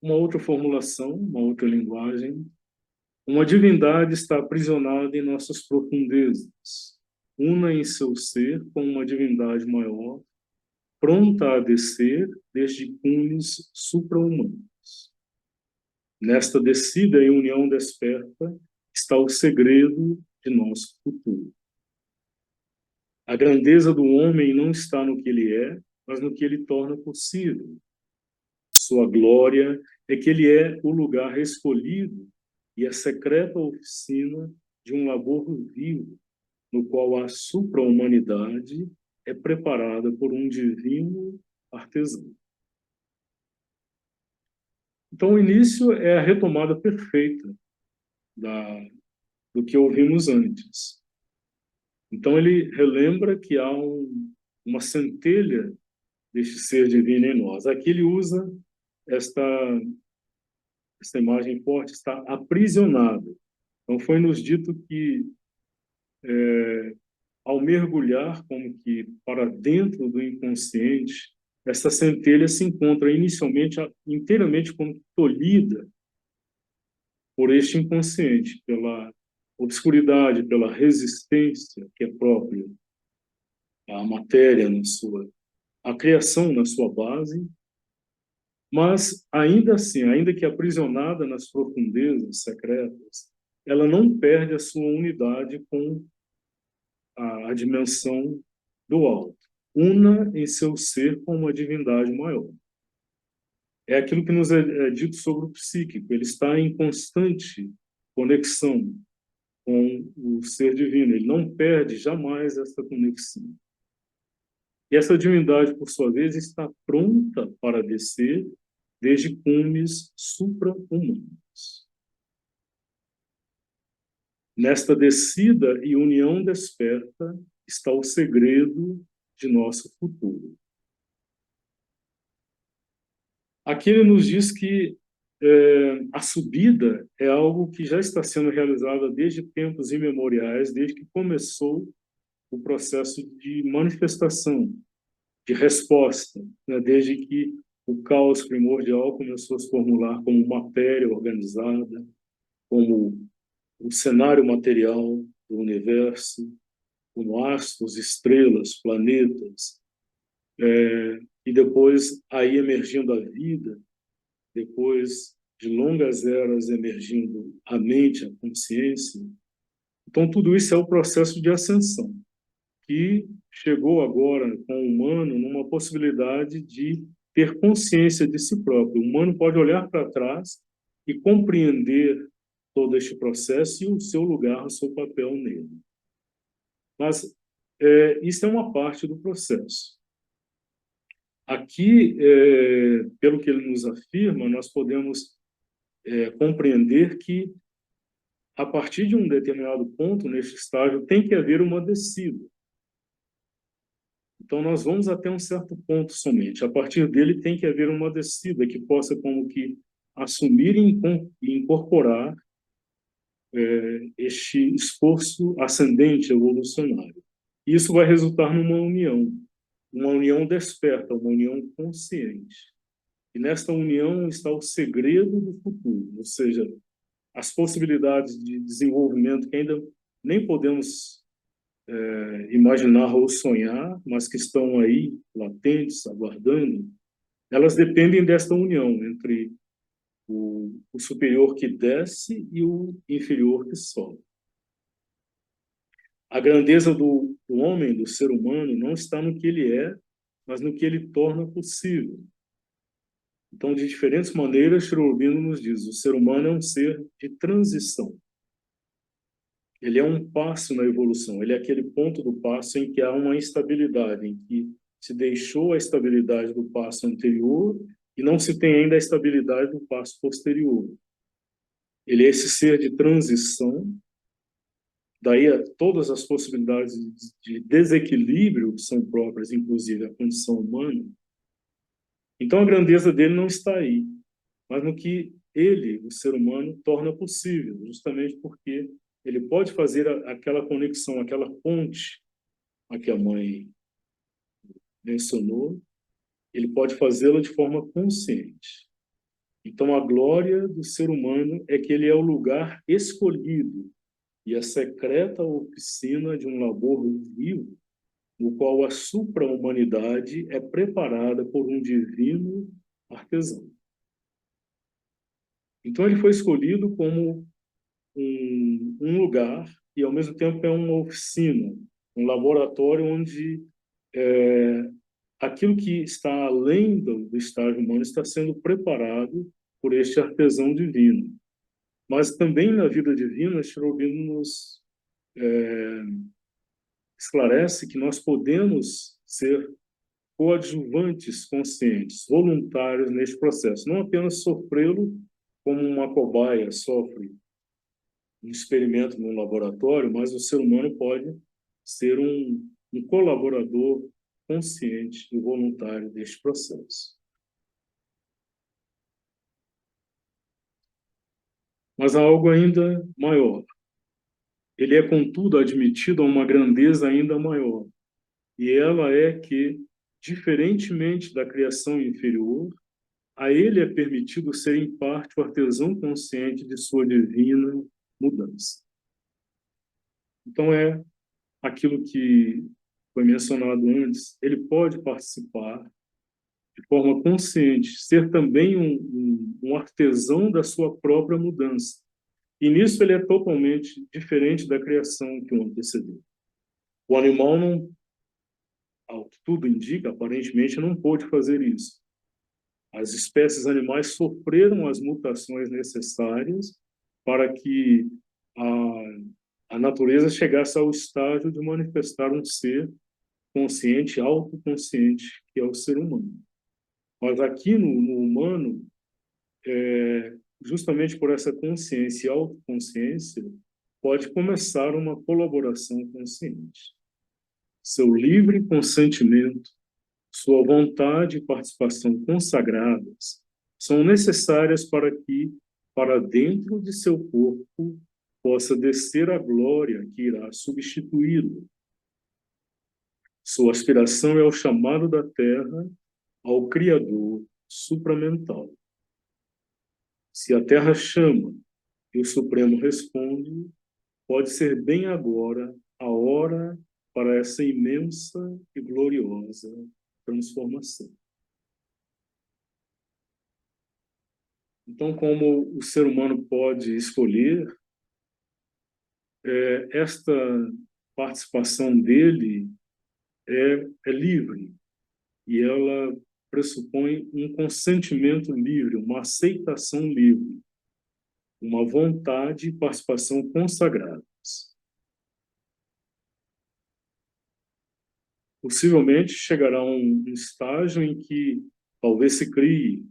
Uma outra formulação, uma outra linguagem: uma divindade está aprisionada em nossas profundezas, una em seu ser com uma divindade maior, pronta a descer desde cumes supra-humanos. Nesta descida e união desperta está o segredo de nosso futuro. A grandeza do homem não está no que ele é, mas no que ele torna possível. Sua glória é que ele é o lugar escolhido e a secreta oficina de um labor vivo, no qual a supra-humanidade é preparada por um divino artesão. Então, o início é a retomada perfeita do que ouvimos antes. Então, ele relembra que há uma centelha deste ser divino em nós. Aqui ele usa esta imagem forte, está aprisionado. Então, foi-nos dito que, ao mergulhar como que para dentro do inconsciente, essa centelha se encontra inicialmente inteiramente como tolhida por este inconsciente, pela obscuridade, pela resistência que é própria à matéria a criação na sua base, mas ainda assim, ainda que aprisionada nas profundezas secretas, ela não perde a sua unidade com a dimensão do alto, una em seu ser com uma divindade maior. É aquilo que nos é dito sobre o psíquico, ele está em constante conexão com o ser divino, ele não perde jamais essa conexão. E essa divindade, por sua vez, está pronta para descer desde cumes supra-humanos. Nesta descida e união desperta está o segredo de nosso futuro. Aqui ele nos diz que a subida é algo que já está sendo realizado desde tempos imemoriais, desde que começou o processo de manifestação, de resposta, né? Desde que o caos primordial começou a se formular como matéria organizada, como o cenário material do universo, como astros, estrelas, planetas, e depois aí emergindo a vida, depois de longas eras emergindo a mente, a consciência. Então, tudo isso é o processo de ascensão, que chegou agora com o humano numa possibilidade de ter consciência de si próprio. O humano pode olhar para trás e compreender todo este processo e o seu lugar, o seu papel nele. Mas isso é uma parte do processo. Aqui, pelo que ele nos afirma, nós podemos compreender que, a partir de um determinado ponto, neste estágio, tem que haver uma descida. Então, nós vamos até um certo ponto somente. A partir dele, tem que haver uma descida que possa como que assumir e incorporar este esforço ascendente, evolucionário. Isso vai resultar numa união desperta, uma união consciente. E nesta união está o segredo do futuro, ou seja, as possibilidades de desenvolvimento que ainda nem podemos imaginar ou sonhar, mas que estão aí latentes, aguardando, elas dependem desta união entre o superior que desce e o inferior que sobe. A grandeza do homem, do ser humano, não está no que ele é, mas no que ele torna possível. Então, de diferentes maneiras, Sri Aurobindo nos diz, o ser humano é um ser de transição. Ele é um passo na evolução, ele é aquele ponto do passo em que há uma instabilidade, em que se deixou a estabilidade do passo anterior e não se tem ainda a estabilidade do passo posterior. Ele é esse ser de transição, daí todas as possibilidades de desequilíbrio que são próprias, inclusive a condição humana. Então a grandeza dele não está aí, mas no que ele, o ser humano, torna possível, justamente porque ele pode fazer aquela conexão, aquela ponte a que a mãe mencionou, ele pode fazê-la de forma consciente. Então, a glória do ser humano é que ele é o lugar escolhido e a secreta oficina de um labor vivo, no qual a supra-humanidade é preparada por um divino artesão. Então, ele foi escolhido como um lugar e, ao mesmo tempo, é uma oficina, um laboratório onde aquilo que está além do estágio humano está sendo preparado por este artesão divino. Mas também na vida divina, Shirobino nos esclarece que nós podemos ser coadjuvantes conscientes, voluntários neste processo, não apenas sofrê-lo como uma cobaia sofre um experimento num laboratório, mas o ser humano pode ser um colaborador consciente e voluntário deste processo. Mas há algo ainda maior. Ele é, contudo, admitido a uma grandeza ainda maior. E ela é que, diferentemente da criação inferior, a ele é permitido ser, em parte, o artesão consciente de sua divina mudança. Então, é aquilo que foi mencionado antes, ele pode participar de forma consciente, ser também um artesão da sua própria mudança. E nisso ele é totalmente diferente da criação que o antecedeu. O animal, não, ao que tudo indica, aparentemente não pôde fazer isso. As espécies animais sofreram as mutações necessárias para que a natureza chegasse ao estágio de manifestar um ser consciente, autoconsciente, que é o ser humano. Mas aqui no humano, justamente por essa consciência e autoconsciência, pode começar uma colaboração consciente. Seu livre consentimento, sua vontade e participação consagradas são necessárias para que, para dentro de seu corpo, possa descer a glória que irá substituí-lo. Sua aspiração é o chamado da terra ao Criador supramental. Se a terra chama e o Supremo responde, pode ser bem agora a hora para essa imensa e gloriosa transformação. Então, como o ser humano pode escolher, esta participação dele é livre e ela pressupõe um consentimento livre, uma aceitação livre, uma vontade e participação consagradas. Possivelmente chegará um estágio em que talvez se crie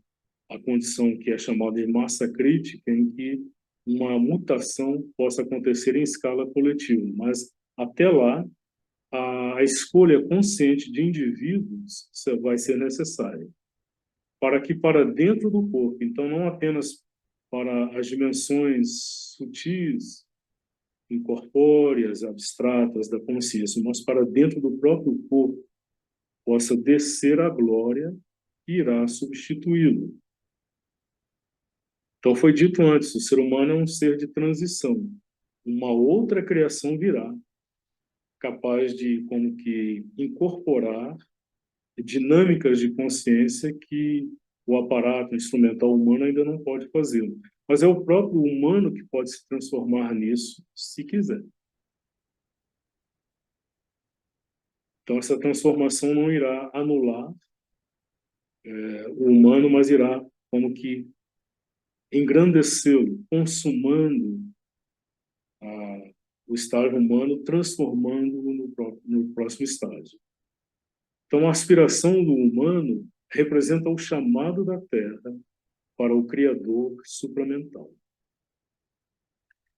a condição que é chamada de massa crítica, em que uma mutação possa acontecer em escala coletiva, mas até lá a escolha consciente de indivíduos vai ser necessária para que para dentro do corpo, então não apenas para as dimensões sutis, incorpóreas, abstratas da consciência, mas para dentro do próprio corpo possa descer a glória que irá substituí-lo. Então foi dito antes, o ser humano é um ser de transição. Uma outra criação virá, capaz de como que incorporar dinâmicas de consciência que o aparato instrumental humano ainda não pode fazê-lo. Mas é o próprio humano que pode se transformar nisso, se quiser. Então, essa transformação não irá anular o humano, mas irá como que engrandecê-lo, consumando o estágio humano, transformando-o no próximo estágio. Então, a aspiração do humano representa o chamado da Terra para o Criador supramental.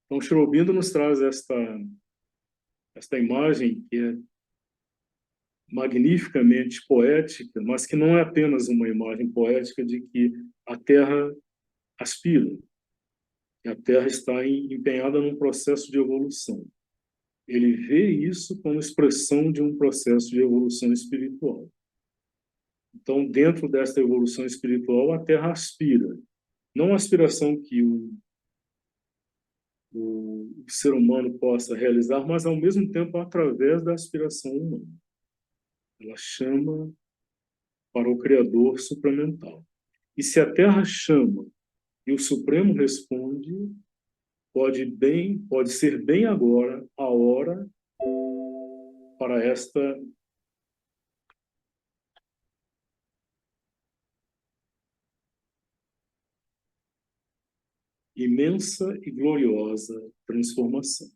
Então, Sri Aurobindo nos traz esta imagem que é magnificamente poética, mas que não é apenas uma imagem poética de que a Terra aspira, que a Terra está empenhada num processo de evolução. Ele vê isso como expressão de um processo de evolução espiritual. Então, dentro desta evolução espiritual, a Terra aspira. Não a aspiração que o ser humano possa realizar, mas, ao mesmo tempo, através da aspiração humana. Ela chama para o Criador supramental. E se a Terra chama e o Supremo responde, pode ser bem agora a hora para esta imensa e gloriosa transformação.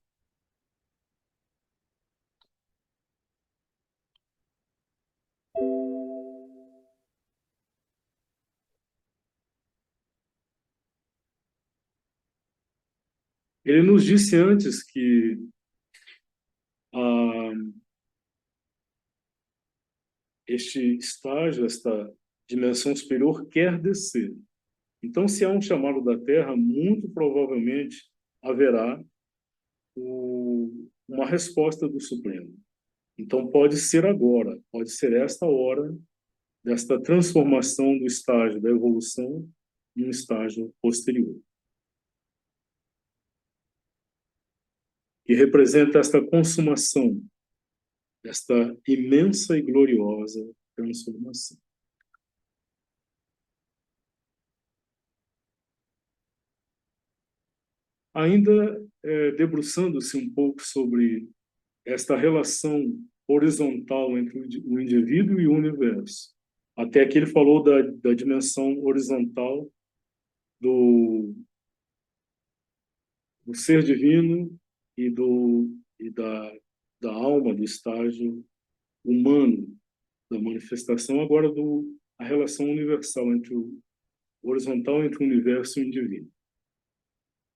Ele nos disse antes que este estágio, esta dimensão superior, quer descer. Então, se há um chamado da Terra, muito provavelmente haverá uma resposta do Supremo. Então, pode ser agora, pode ser esta hora desta transformação do estágio da evolução em um estágio posterior. Que representa esta consumação, esta imensa e gloriosa transformação. Ainda debruçando-se um pouco sobre esta relação horizontal entre o indivíduo e o universo. Até aqui ele falou da dimensão horizontal do ser divino e da alma, do estágio humano, da manifestação, agora a relação universal horizontal entre o universo e o indivíduo.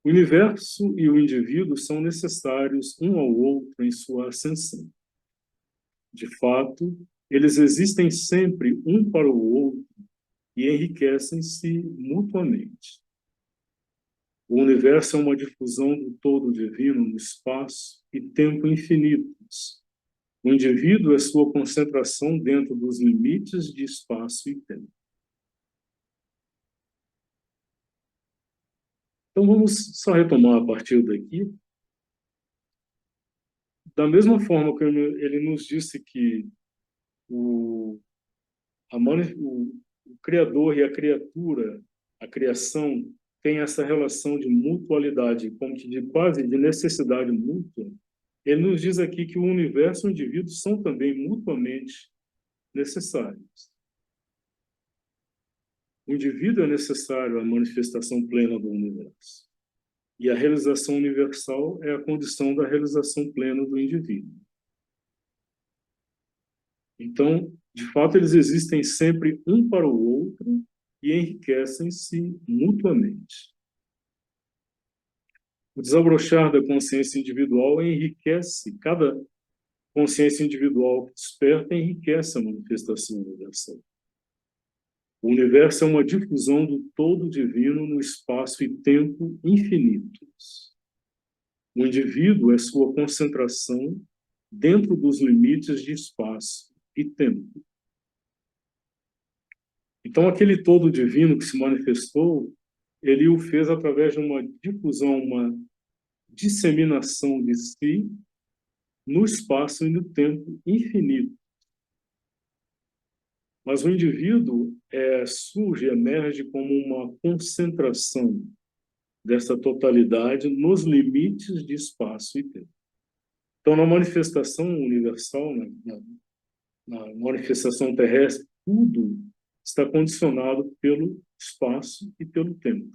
O universo e o indivíduo são necessários um ao outro em sua ascensão. De fato, eles existem sempre um para o outro e enriquecem-se mutuamente. O universo é uma difusão do todo divino no espaço e tempo infinitos. O indivíduo é sua concentração dentro dos limites de espaço e tempo. Então, vamos só retomar a partir daqui. Da mesma forma que ele nos disse que o Criador e a criatura, a criação, tem essa relação de mutualidade, como que quase de necessidade mútua, ele nos diz aqui que o universo e o indivíduo são também mutuamente necessários. O indivíduo é necessário à manifestação plena do universo. E a realização universal é a condição da realização plena do indivíduo. Então, de fato, eles existem sempre um para o outro e enriquecem-se mutuamente. O desabrochar da consciência individual enriquece, cada consciência individual que desperta enriquece a manifestação universal. O universo é uma difusão do todo divino no espaço e tempo infinitos. O indivíduo é sua concentração dentro dos limites de espaço e tempo. Então, aquele todo divino que se manifestou, ele o fez através de uma difusão, uma disseminação de si no espaço e no tempo infinito. Mas o indivíduo surge, emerge como uma concentração dessa totalidade nos limites de espaço e tempo. Então, na manifestação universal, na manifestação terrestre, tudo está condicionado pelo espaço e pelo tempo.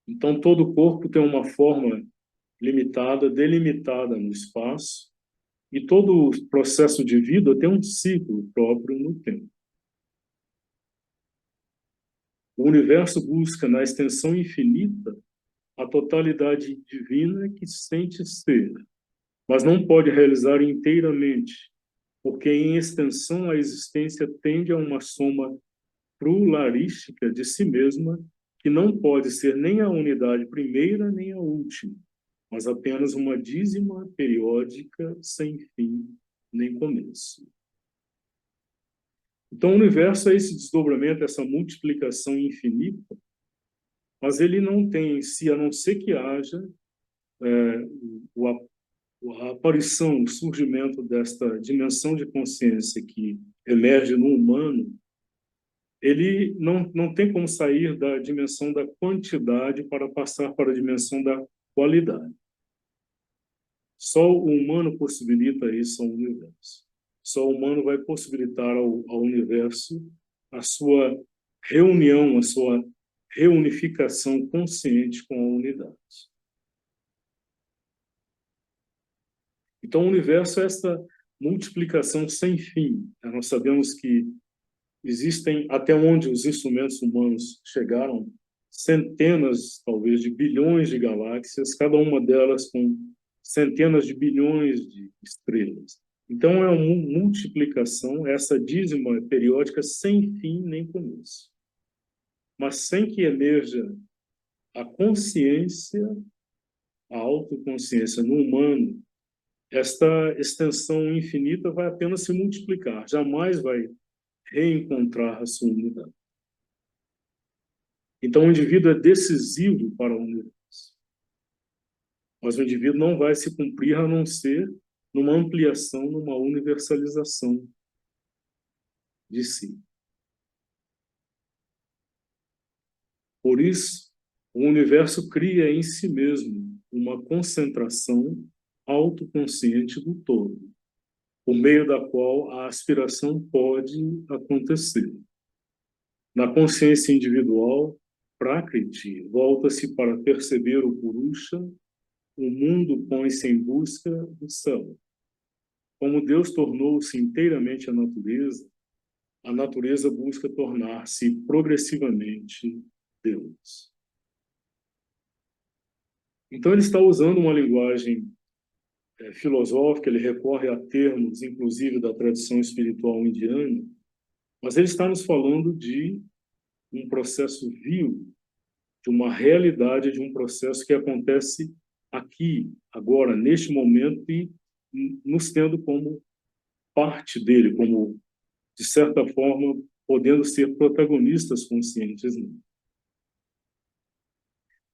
Então, todo corpo tem uma forma limitada, delimitada no espaço, e todo o processo de vida tem um ciclo próprio no tempo. O universo busca, na extensão infinita, a totalidade divina que sente ser, mas não pode realizar inteiramente, porque em extensão a existência tende a uma soma pluralística de si mesma, que não pode ser nem a unidade primeira nem a última, mas apenas uma dízima periódica sem fim nem começo. Então, o universo é esse desdobramento, essa multiplicação infinita, mas ele não tem em si, a não ser que haja a aparição, o surgimento desta dimensão de consciência que emerge no humano, ele não tem como sair da dimensão da quantidade para passar para a dimensão da qualidade. Só o humano possibilita isso ao universo. Só o humano vai possibilitar ao universo a sua reunião, a sua reunificação consciente com a unidade. Então, o universo é esta multiplicação sem fim. Nós sabemos que existem, até onde os instrumentos humanos chegaram, centenas, talvez, de bilhões de galáxias, cada uma delas com centenas de bilhões de estrelas. Então, é uma multiplicação, essa dízima periódica sem fim nem começo. Mas sem que emerja a consciência, a autoconsciência no humano, esta extensão infinita vai apenas se multiplicar, jamais vai reencontrar a sua unidade. Então, o indivíduo é decisivo para o universo. Mas o indivíduo não vai se cumprir a não ser numa ampliação, numa universalização de si. Por isso, o universo cria em si mesmo uma concentração autoconsciente do todo, por meio da qual a aspiração pode acontecer. Na consciência individual, Prakriti volta-se para perceber o Purusha, o mundo põe-se em busca do céu. Como Deus tornou-se inteiramente a natureza busca tornar-se progressivamente Deus. Então ele está usando uma linguagem filosófica, ele recorre a termos, inclusive, da tradição espiritual indiana, mas ele está nos falando de um processo vivo, de uma realidade, de um processo que acontece aqui, agora, neste momento, e nos tendo como parte dele, como, de certa forma, podendo ser protagonistas conscientes dele.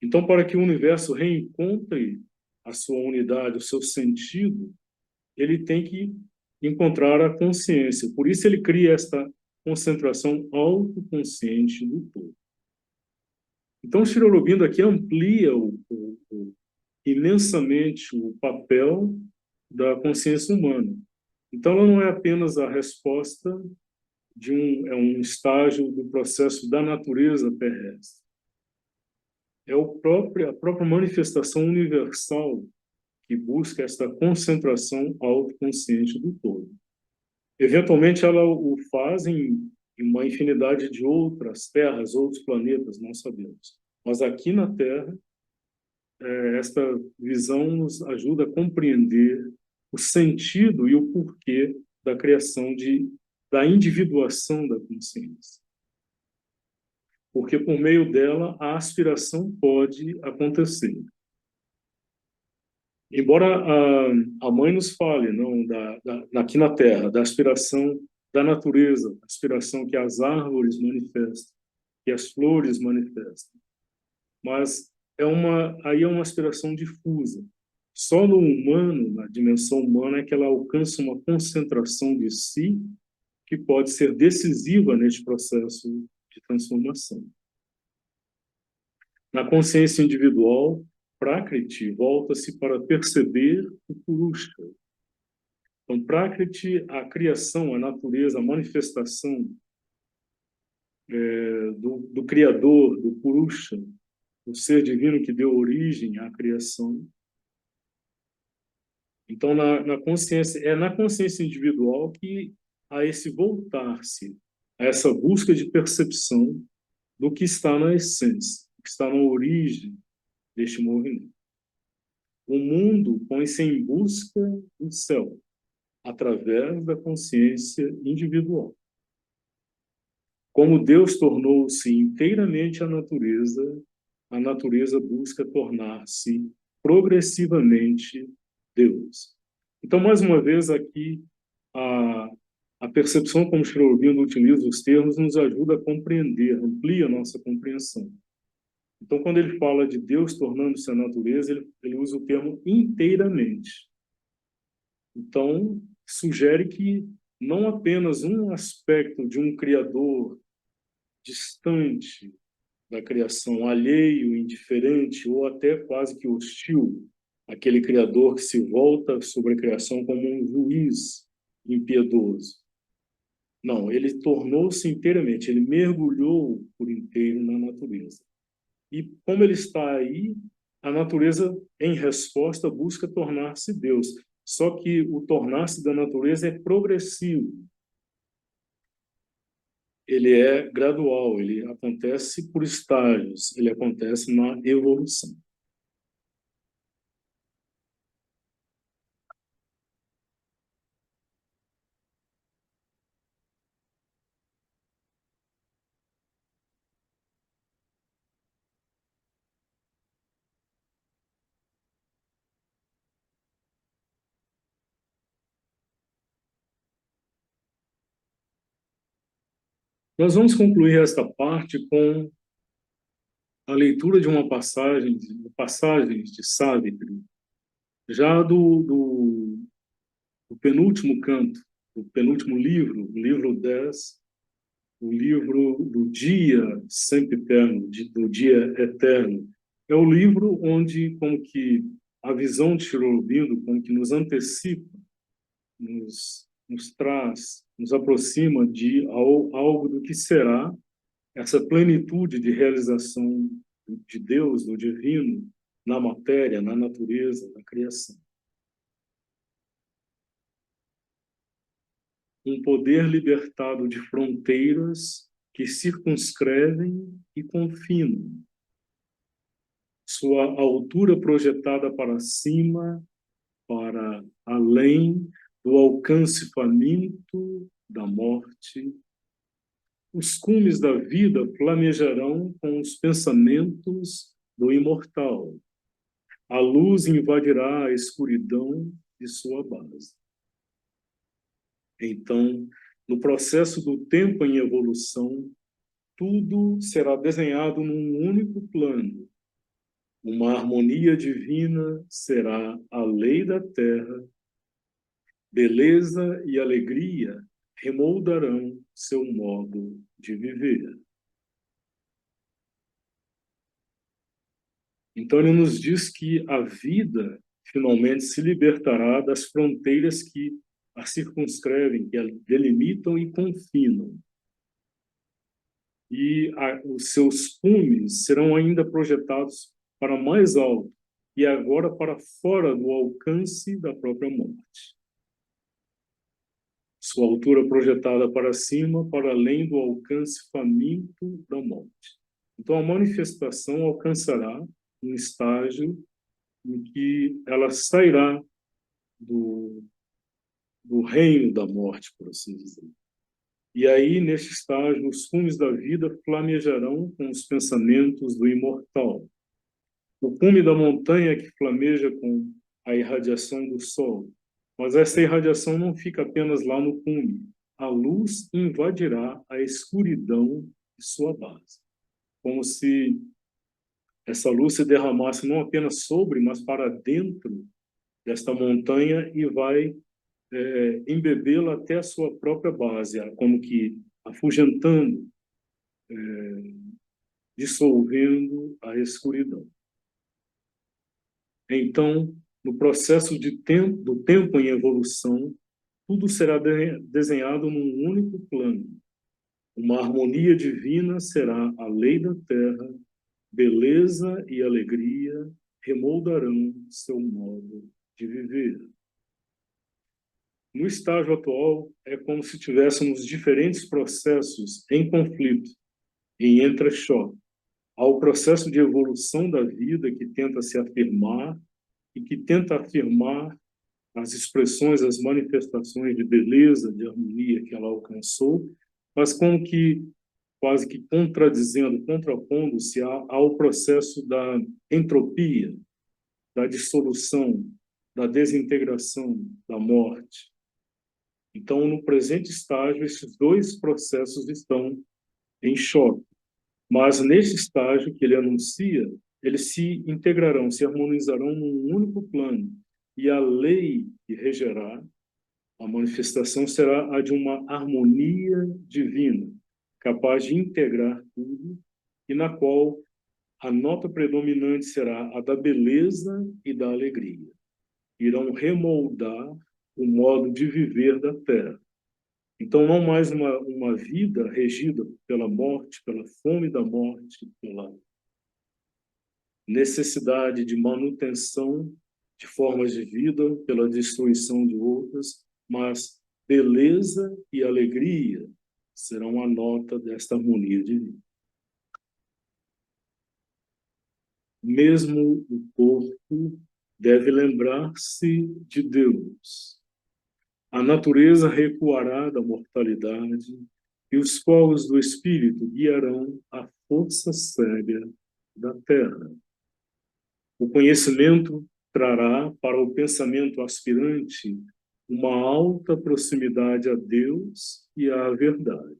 Então, para que o universo reencontre a sua unidade, o seu sentido, ele tem que encontrar a consciência. Por isso ele cria esta concentração autoconsciente do todo. Então, Sri Aurobindo aqui amplia imensamente o papel da consciência humana. Então, ela não é apenas a resposta de um estágio do processo da natureza terrestre. É a própria manifestação universal que busca esta concentração autoconsciente do todo. Eventualmente, ela o faz em uma infinidade de outras terras, outros planetas, não sabemos. Mas aqui na Terra, esta visão nos ajuda a compreender o sentido e o porquê da criação da individuação da consciência. Porque por meio dela a aspiração pode acontecer. Embora a mãe nos fale, não, aqui na Terra, da aspiração da natureza, a aspiração que as árvores manifestam, que as flores manifestam, mas aí é uma aspiração difusa. Só no humano, na dimensão humana, é que ela alcança uma concentração de si que pode ser decisiva neste processo de transformação. Na consciência individual, Prakriti volta-se para perceber o Purusha. Então, Prakriti, a criação, a natureza, a manifestação do Criador, do Purusha, o ser divino que deu origem à criação, Então, na consciência individual que há esse voltar-se, a essa busca de percepção do que está na essência, do que está na origem deste movimento. O mundo põe-se em busca do céu, através da consciência individual. Como Deus tornou-se inteiramente a natureza busca tornar-se progressivamente Deus. Então, mais uma vez, aqui, a percepção como Sri Aurobindo utiliza os termos nos ajuda a compreender, amplia a nossa compreensão. Então, quando ele fala de Deus tornando-se a natureza, ele usa o termo inteiramente. Então, sugere que não apenas um aspecto de um Criador distante da criação, alheio, indiferente ou até quase que hostil, aquele Criador que se volta sobre a criação como um juiz impiedoso. Não, ele tornou-se inteiramente, ele mergulhou por inteiro na natureza. E como ele está aí, a natureza, em resposta, busca tornar-se Deus. Só que o tornar-se da natureza é progressivo. Ele é gradual, ele acontece por estágios, ele acontece na evolução. Nós vamos concluir esta parte com a leitura de uma passagens de Savitri, já do penúltimo canto, do penúltimo livro, o livro 10, o livro do dia sempiterno, do dia eterno. É o livro onde, como que a visão de Sri Aurobindo, como que nos antecipa, nos traz, nos aproxima de algo do que será essa plenitude de realização de Deus, do divino, na matéria, na natureza, na criação. Um poder libertado de fronteiras que circunscrevem e confinam. Sua altura projetada para cima, para além do alcance faminto da morte. Os cumes da vida flamejarão com os pensamentos do imortal. A luz invadirá a escuridão de sua base. Então, no processo do tempo em evolução, tudo será desenhado num único plano. Uma harmonia divina será a lei da terra. Beleza e alegria remoldarão seu modo de viver. Então, ele nos diz que a vida finalmente se libertará das fronteiras que a circunscrevem, que a delimitam e confinam. E os seus cumes serão ainda projetados para mais alto e agora para fora do alcance da própria morte. Sua altura projetada para cima, para além do alcance faminto da morte. Então, a manifestação alcançará um estágio em que ela sairá do reino da morte, por assim dizer. E aí, neste estágio, os cumes da vida flamejarão com os pensamentos do imortal. O cume da montanha que flameja com a irradiação do sol. Mas essa irradiação não fica apenas lá no cume. A luz invadirá a escuridão de sua base. Como se essa luz se derramasse não apenas sobre, mas para dentro desta montanha e vai embebê-la até a sua própria base, como que afugentando, dissolvendo a escuridão. Então, no processo do tempo em evolução, tudo será desenhado num único plano. Uma harmonia divina será a lei da terra, beleza e alegria remoldarão seu modo de viver. No estágio atual, é como se tivéssemos diferentes processos em conflito, em entrechoque. Há o processo de evolução da vida que tenta se afirmar e que tenta afirmar as expressões, as manifestações de beleza, de harmonia que ela alcançou, mas como que quase que contradizendo, contrapondo-se ao processo da entropia, da dissolução, da desintegração, da morte. Então, no presente estágio, esses dois processos estão em choque. Mas nesse estágio que ele anuncia, eles se integrarão, se harmonizarão num único plano. E a lei que regerá a manifestação será a de uma harmonia divina, capaz de integrar tudo, e na qual a nota predominante será a da beleza e da alegria. Irão remoldar o modo de viver da Terra. Então, não mais uma vida regida pela morte, pela fome da morte, pela necessidade de manutenção de formas de vida, pela destruição de outras, mas beleza e alegria serão a nota desta harmonia divina. Mesmo o corpo deve lembrar-se de Deus. A natureza recuará da mortalidade e os povos do espírito guiarão a força cega da terra. O conhecimento trará para o pensamento aspirante uma alta proximidade a Deus e à verdade.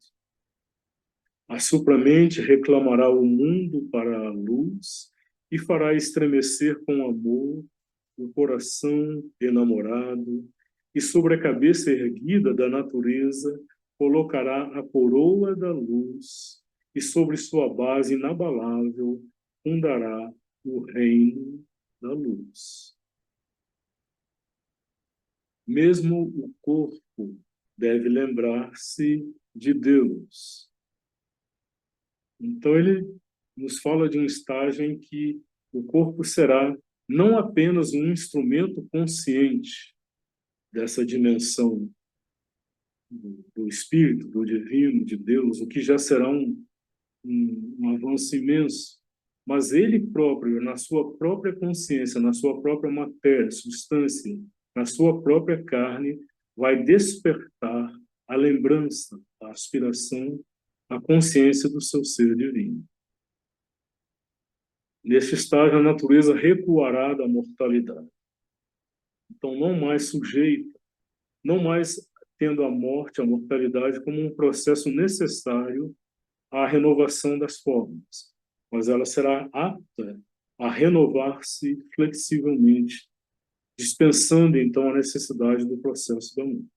A supramente reclamará o mundo para a luz e fará estremecer com amor o coração enamorado, e sobre a cabeça erguida da natureza colocará a coroa da luz, e sobre sua base inabalável fundará o reino da luz. Mesmo o corpo deve lembrar-se de Deus. Então ele nos fala de um estágio em que o corpo será não apenas um instrumento consciente dessa dimensão do Espírito, do Divino, de Deus, o que já será um avanço imenso, mas ele próprio, na sua própria consciência, na sua própria matéria, substância, na sua própria carne, vai despertar a lembrança, a aspiração, a consciência do seu ser divino. Neste estágio, a natureza recuará da mortalidade. Então, não mais sujeita, não mais tendo a morte, a mortalidade como um processo necessário à renovação das formas, mas ela será apta a renovar-se flexivelmente, dispensando então a necessidade do processo da morte.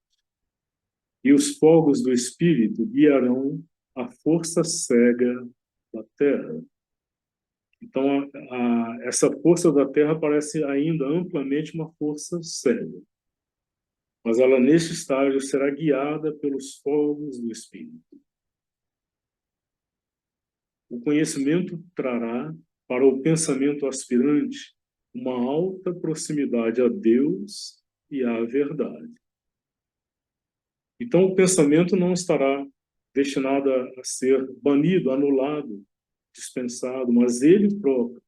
E os fogos do Espírito guiarão a força cega da terra. Então, essa força da terra parece ainda amplamente uma força cega. Mas ela, neste estágio, será guiada pelos fogos do Espírito. O conhecimento trará para o pensamento aspirante uma alta proximidade a Deus e à verdade. Então, o pensamento não estará destinado a ser banido, anulado, dispensado, mas ele próprio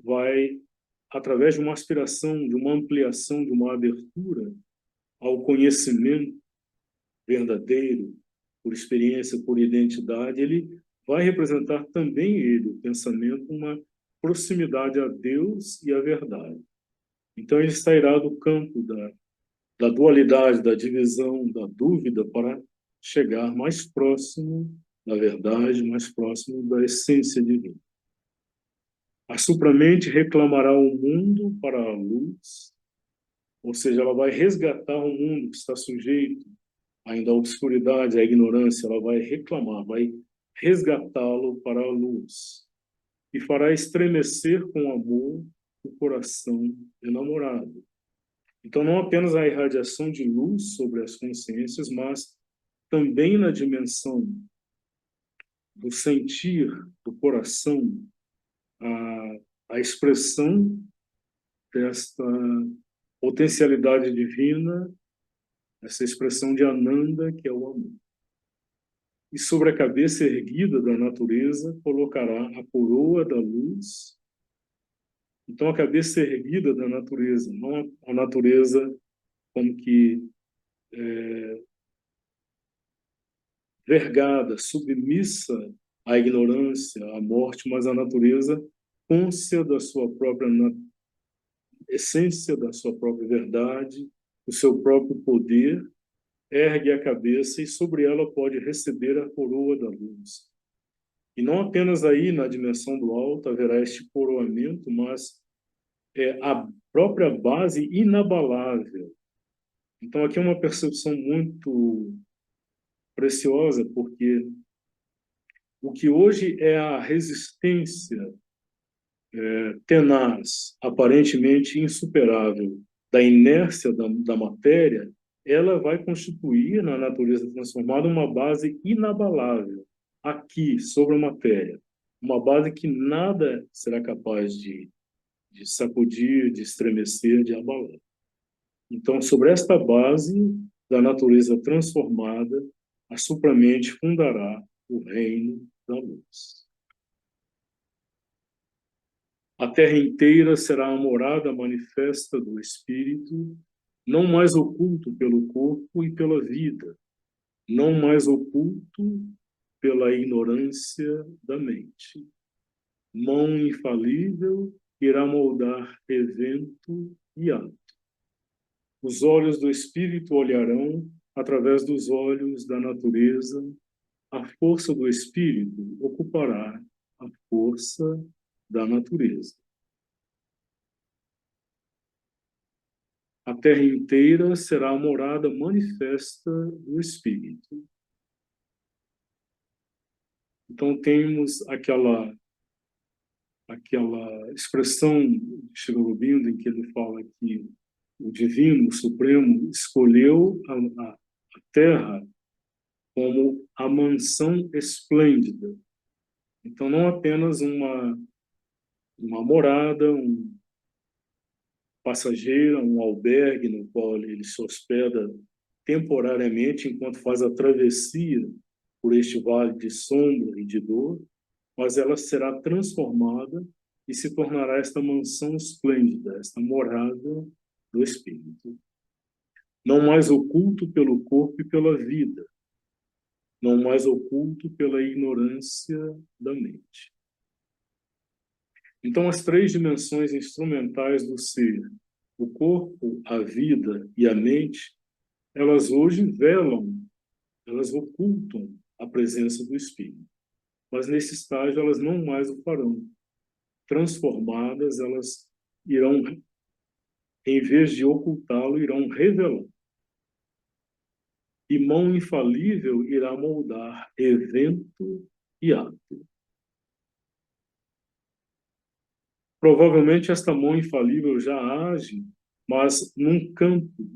vai, através de uma aspiração, de uma ampliação, de uma abertura ao conhecimento verdadeiro, por experiência, por identidade, ele vai representar também ele, o pensamento, uma proximidade a Deus e à verdade. Então, ele sairá do campo da dualidade, da divisão, da dúvida, para chegar mais próximo da verdade, mais próximo da essência divina. A supramente reclamará o mundo para a luz, ou seja, ela vai resgatar o mundo que está sujeito ainda à obscuridade, à ignorância, ela vai reclamar, vai resgatá-lo para a luz e fará estremecer com amor o coração enamorado. Então, não apenas a irradiação de luz sobre as consciências, mas também na dimensão do sentir, do coração, a expressão potencialidade divina, essa expressão de Ananda, que é o amor. E sobre a cabeça erguida da natureza, colocará a coroa da luz. Então, a cabeça erguida da natureza, não a natureza como que vergada, submissa à ignorância, à morte, mas a natureza cônscia da sua própria essência, da sua própria verdade, do seu próprio poder, ergue a cabeça e sobre ela pode receber a coroa da luz. E não apenas aí na dimensão do alto haverá este coroamento, mas a própria base inabalável. Então aqui é uma percepção muito preciosa, porque o que hoje é a resistência tenaz, aparentemente insuperável, da inércia da matéria, ela vai constituir na natureza transformada uma base inabalável, aqui, sobre a matéria. Uma base que nada será capaz de sacudir, de estremecer, de abalar. Então, sobre esta base da natureza transformada, a supramente fundará o reino da luz. A terra inteira será a morada manifesta do Espírito, não mais oculto pelo corpo e pela vida, não mais oculto pela ignorância da mente. Mão infalível irá moldar evento e ato. Os olhos do Espírito olharão, através dos olhos da natureza, a força do Espírito ocupará a força da natureza. A terra inteira será a morada manifesta do Espírito. Então temos aquela expressão de Sri Aurobindo em que ele fala que o Divino, o Supremo, escolheu a Terra como a mansão esplêndida. Então não apenas uma morada, um passageiro, um albergue no qual ele se hospeda temporariamente enquanto faz a travessia por este vale de sombra e de dor, mas ela será transformada e se tornará esta mansão esplêndida, esta morada do Espírito. Não mais oculto pelo corpo e pela vida, não mais oculto pela ignorância da mente. Então, as três dimensões instrumentais do ser, o corpo, a vida e a mente, elas hoje velam, elas ocultam a presença do Espírito. Mas nesse estágio elas não mais o farão. Transformadas, elas irão, em vez de ocultá-lo, irão revelar. E mão infalível irá moldar evento e ato. Provavelmente esta mão infalível já age, mas num campo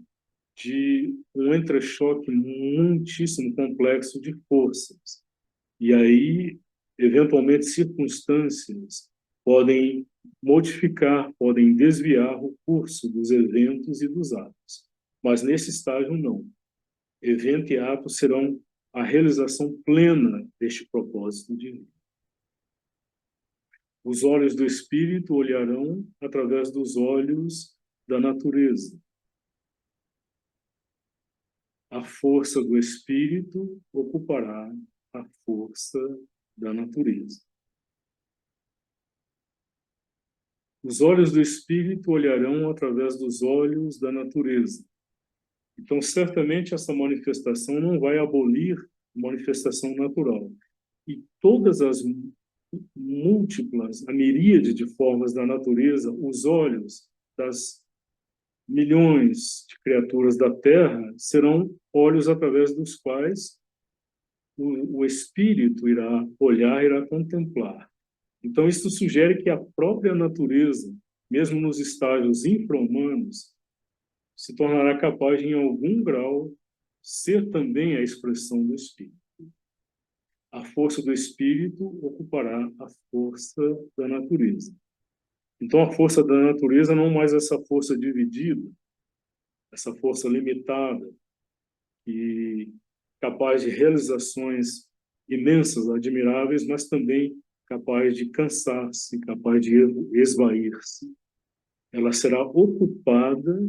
de um entrechoque muitíssimo complexo de forças. E aí, eventualmente, circunstâncias podem modificar, podem desviar o curso dos eventos e dos atos. Mas nesse estágio, não. Evento e ato serão a realização plena deste propósito divino. Os olhos do Espírito olharão através dos olhos da natureza. A força do Espírito ocupará a força da natureza. Os olhos do Espírito olharão através dos olhos da natureza. Então, certamente, essa manifestação não vai abolir a manifestação natural. E todas as múltiplas, a miríade de formas da natureza, os olhos das milhões de criaturas da Terra serão olhos através dos quais o Espírito irá olhar, irá contemplar. Então, isso sugere que a própria natureza, mesmo nos estágios infra-humanos, se tornará capaz de, em algum grau, ser também a expressão do Espírito. A força do Espírito ocupará a força da natureza. Então, a força da natureza não mais essa força dividida, essa força limitada e capaz de realizações imensas, admiráveis, mas também capaz de cansar-se, capaz de esvair-se. Ela será ocupada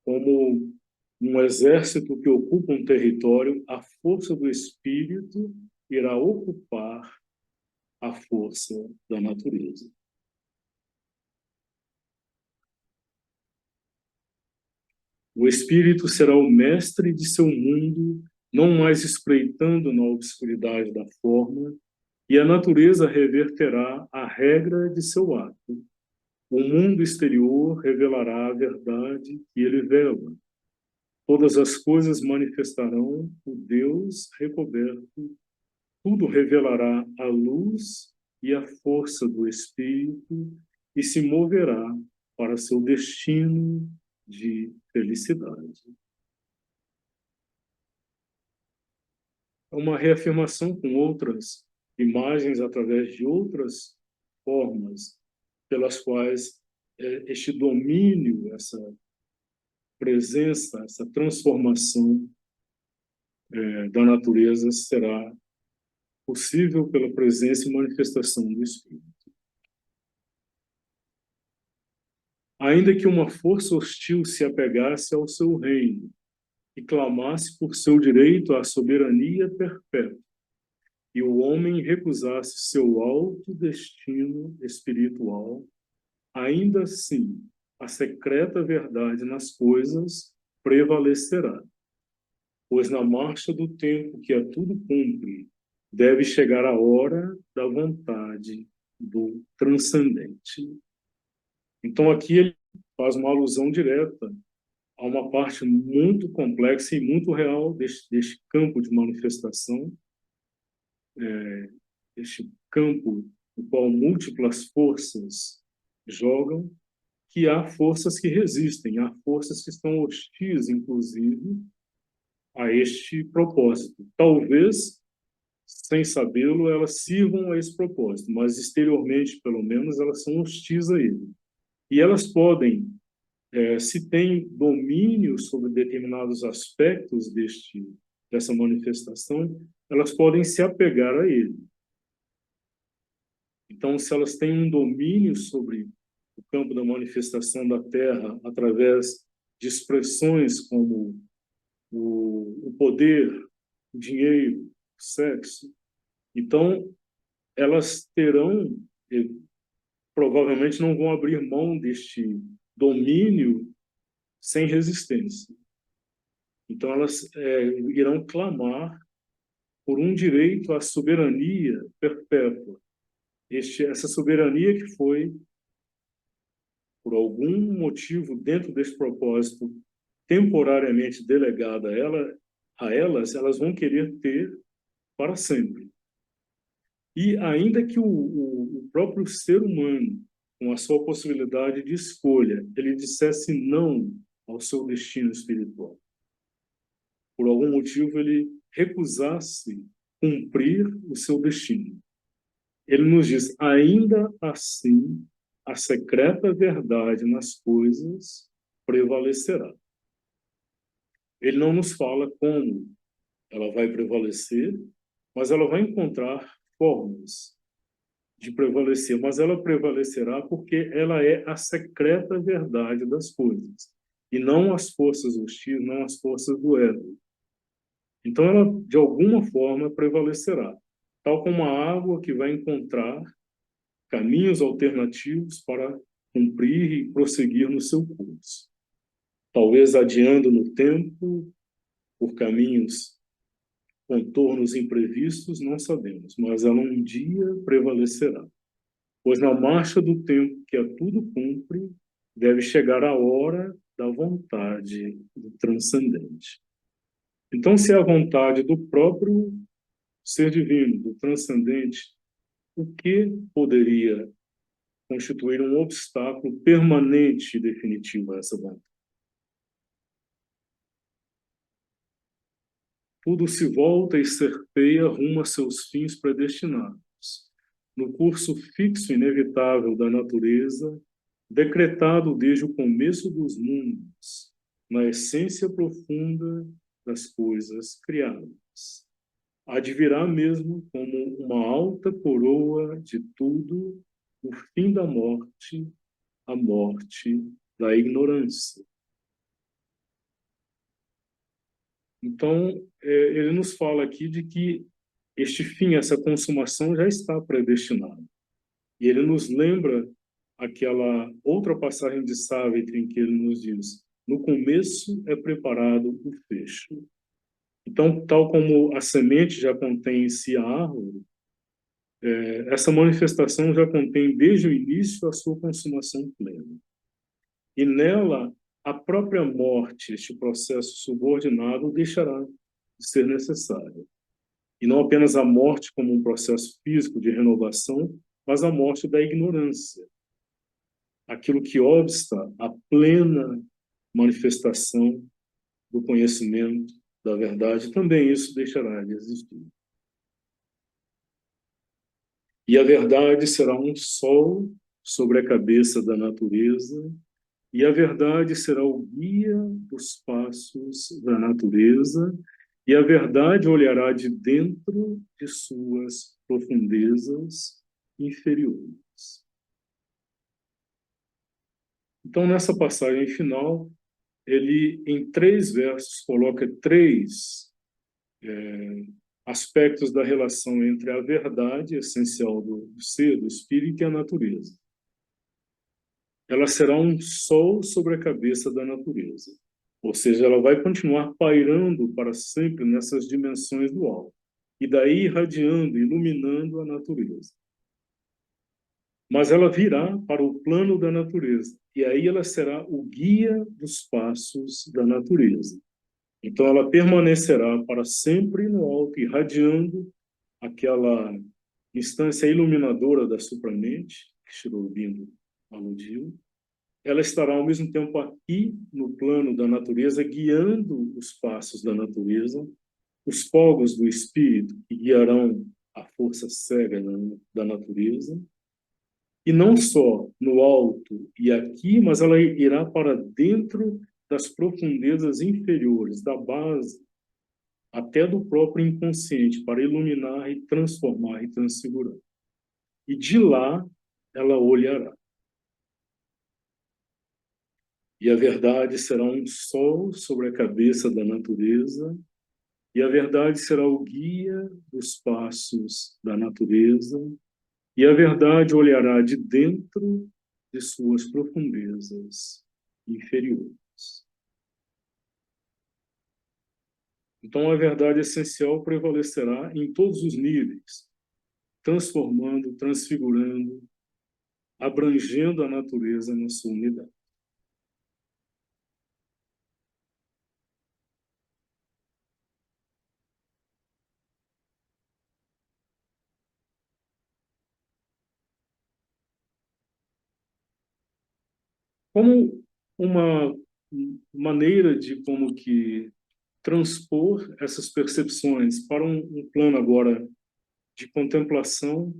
como um exército que ocupa um território, a força do espírito irá ocupar a força da natureza. O espírito será o mestre de seu mundo, não mais espreitando na obscuridade da forma, e a natureza reverterá a regra de seu ato. O mundo exterior revelará a verdade que ele vela. Todas as coisas manifestarão o Deus recoberto. Tudo revelará a luz e a força do Espírito e se moverá para seu destino de felicidade. É uma reafirmação com outras imagens, através de outras formas, pelas quais este domínio, essa presença, essa transformação da natureza será possível pela presença e manifestação do Espírito. Ainda que uma força hostil se apegasse ao seu reino e clamasse por seu direito à soberania perpétua, e o homem recusasse seu alto destino espiritual, ainda assim a secreta verdade nas coisas prevalecerá. Pois na marcha do tempo que a tudo cumpre, deve chegar a hora da vontade do transcendente. Então aqui ele faz uma alusão direta a uma parte muito complexa e muito real deste campo de manifestação, este campo no qual múltiplas forças jogam, que há forças que resistem, há forças que estão hostis, inclusive, a este propósito. Talvez, sem sabê-lo, elas sirvam a esse propósito, mas exteriormente, pelo menos, elas são hostis a ele. E elas podem, se têm domínio sobre determinados aspectos dessa manifestação, elas podem se apegar a ele. Então, se elas têm um domínio sobre o campo da manifestação da Terra através de expressões como o poder, o dinheiro, o sexo, então elas terão, provavelmente não vão abrir mão deste domínio sem resistência. Então elas irão clamar por um direito à soberania perpétua. Essa soberania que foi, por algum motivo dentro desse propósito, temporariamente delegada a elas vão querer ter para sempre. E ainda que o próprio ser humano, com a sua possibilidade de escolha, ele dissesse não ao seu destino espiritual, por algum motivo ele recusasse cumprir o seu destino, ele nos diz, ainda assim, a secreta verdade nas coisas prevalecerá. Ele não nos fala como ela vai prevalecer, mas ela vai encontrar formas de prevalecer, mas ela prevalecerá porque ela é a secreta verdade das coisas, e não as forças hostis, não as forças do ego. Então ela, de alguma forma, prevalecerá, tal como a água que vai encontrar caminhos alternativos para cumprir e prosseguir no seu curso. Talvez adiando no tempo, por caminhos, contornos imprevistos, não sabemos, mas ela um dia prevalecerá. Pois na marcha do tempo que a tudo cumpre, deve chegar a hora da vontade do transcendente. Então, se é a vontade do próprio ser divino, do transcendente, o que poderia constituir um obstáculo permanente e definitivo a essa vontade? Tudo se volta e serpeia rumo a seus fins predestinados. No curso fixo e inevitável da natureza, decretado desde o começo dos mundos, na essência profunda das coisas criadas. Advirá mesmo como uma alta coroa de tudo o fim da morte, a morte da ignorância. Então, ele nos fala aqui de que este fim, essa consumação já está predestinada. E ele nos lembra aquela outra passagem de Savitri em que ele nos diz: no começo é preparado o fecho. Então, tal como a semente já contém em si a árvore, essa manifestação já contém desde o início a sua consumação plena. E nela, a própria morte, este processo subordinado, deixará de ser necessário. E não apenas a morte como um processo físico de renovação, mas a morte da ignorância. Aquilo que obsta a plena manifestação do conhecimento da verdade, também isso deixará de existir. E a verdade será um sol sobre a cabeça da natureza, e a verdade será o guia dos passos da natureza, e a verdade olhará de dentro de suas profundezas inferiores. Então, nessa passagem final, ele, em 3 versos, coloca 3 aspectos da relação entre a verdade essencial do ser, do espírito, e a natureza. Ela será um sol sobre a cabeça da natureza. Ou seja, ela vai continuar pairando para sempre nessas dimensões do alto. E daí irradiando, iluminando a natureza. Mas ela virá para o plano da natureza. E aí ela será o guia dos passos da natureza. Então ela permanecerá para sempre no alto, irradiando aquela instância iluminadora da supramente, que Sri Aurobindo aludiu. Ela estará ao mesmo tempo aqui no plano da natureza, guiando os passos da natureza, os fogos do espírito que guiarão a força cega da natureza. E não só no alto e aqui, mas ela irá para dentro das profundezas inferiores, da base, até do próprio inconsciente, para iluminar e transformar e transfigurar. E de lá ela olhará. E a verdade será um sol sobre a cabeça da natureza, e a verdade será o guia dos passos da natureza, e a verdade olhará de dentro de suas profundezas inferiores. Então, a verdade essencial prevalecerá em todos os níveis, transformando, transfigurando, abrangendo a natureza na sua unidade. Como uma maneira de como que transpor essas percepções para um plano agora de contemplação,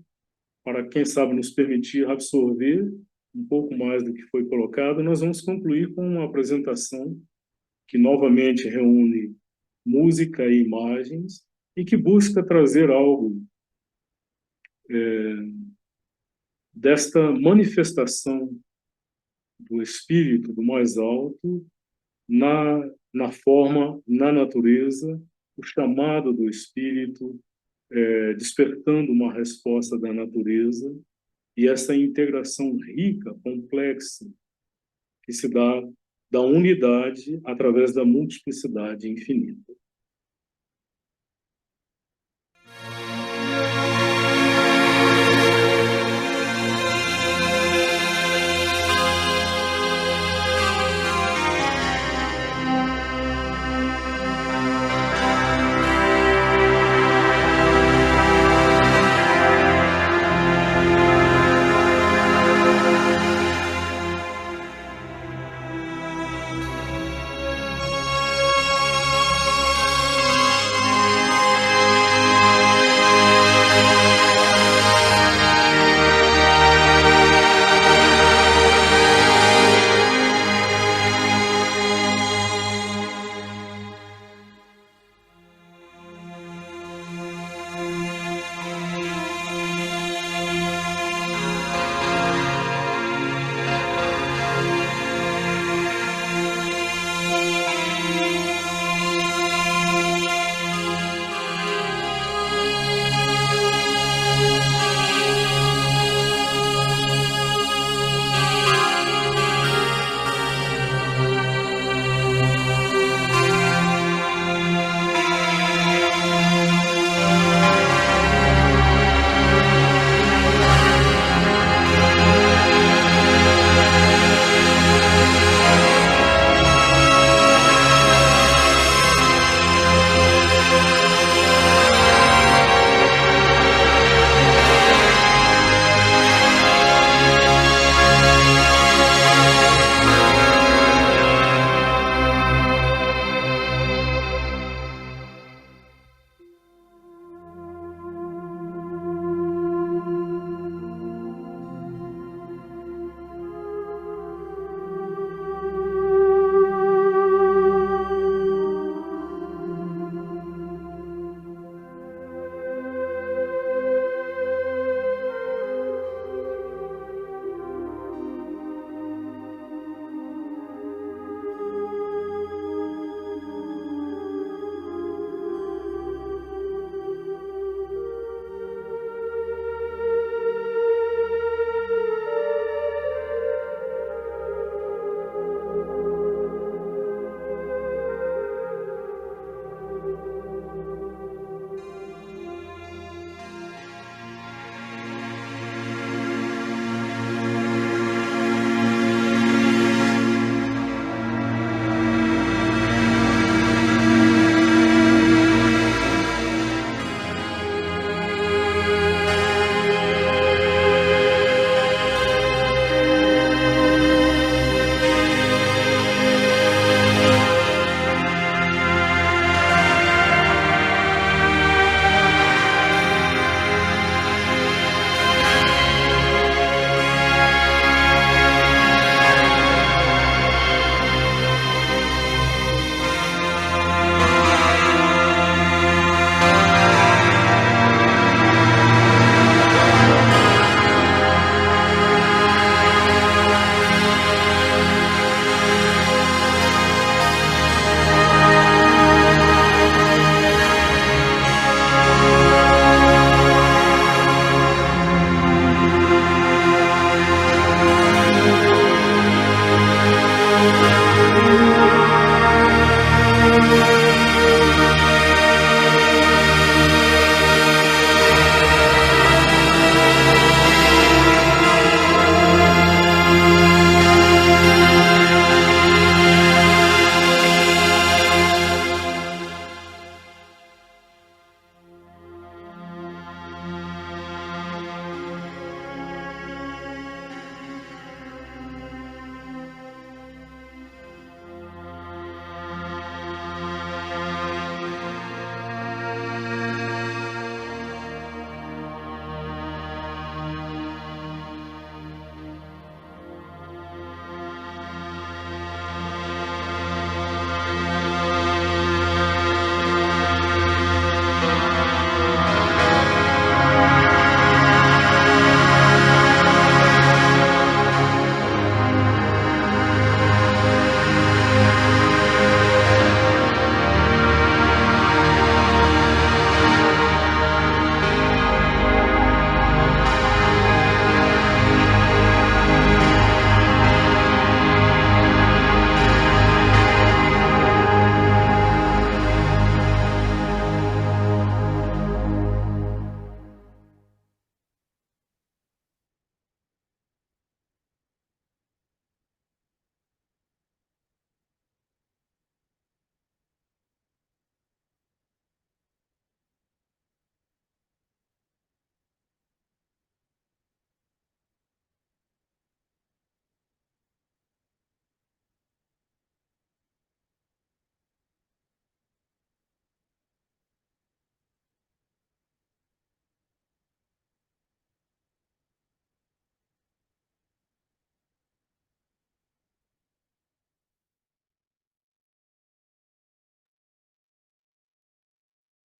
para, quem sabe, nos permitir absorver um pouco mais do que foi colocado, nós vamos concluir com uma apresentação que novamente reúne música e imagens e que busca trazer algo desta manifestação do espírito do mais alto na forma, na natureza, o chamado do espírito, despertando uma resposta da natureza, e essa integração rica, complexa, que se dá da unidade através da multiplicidade infinita.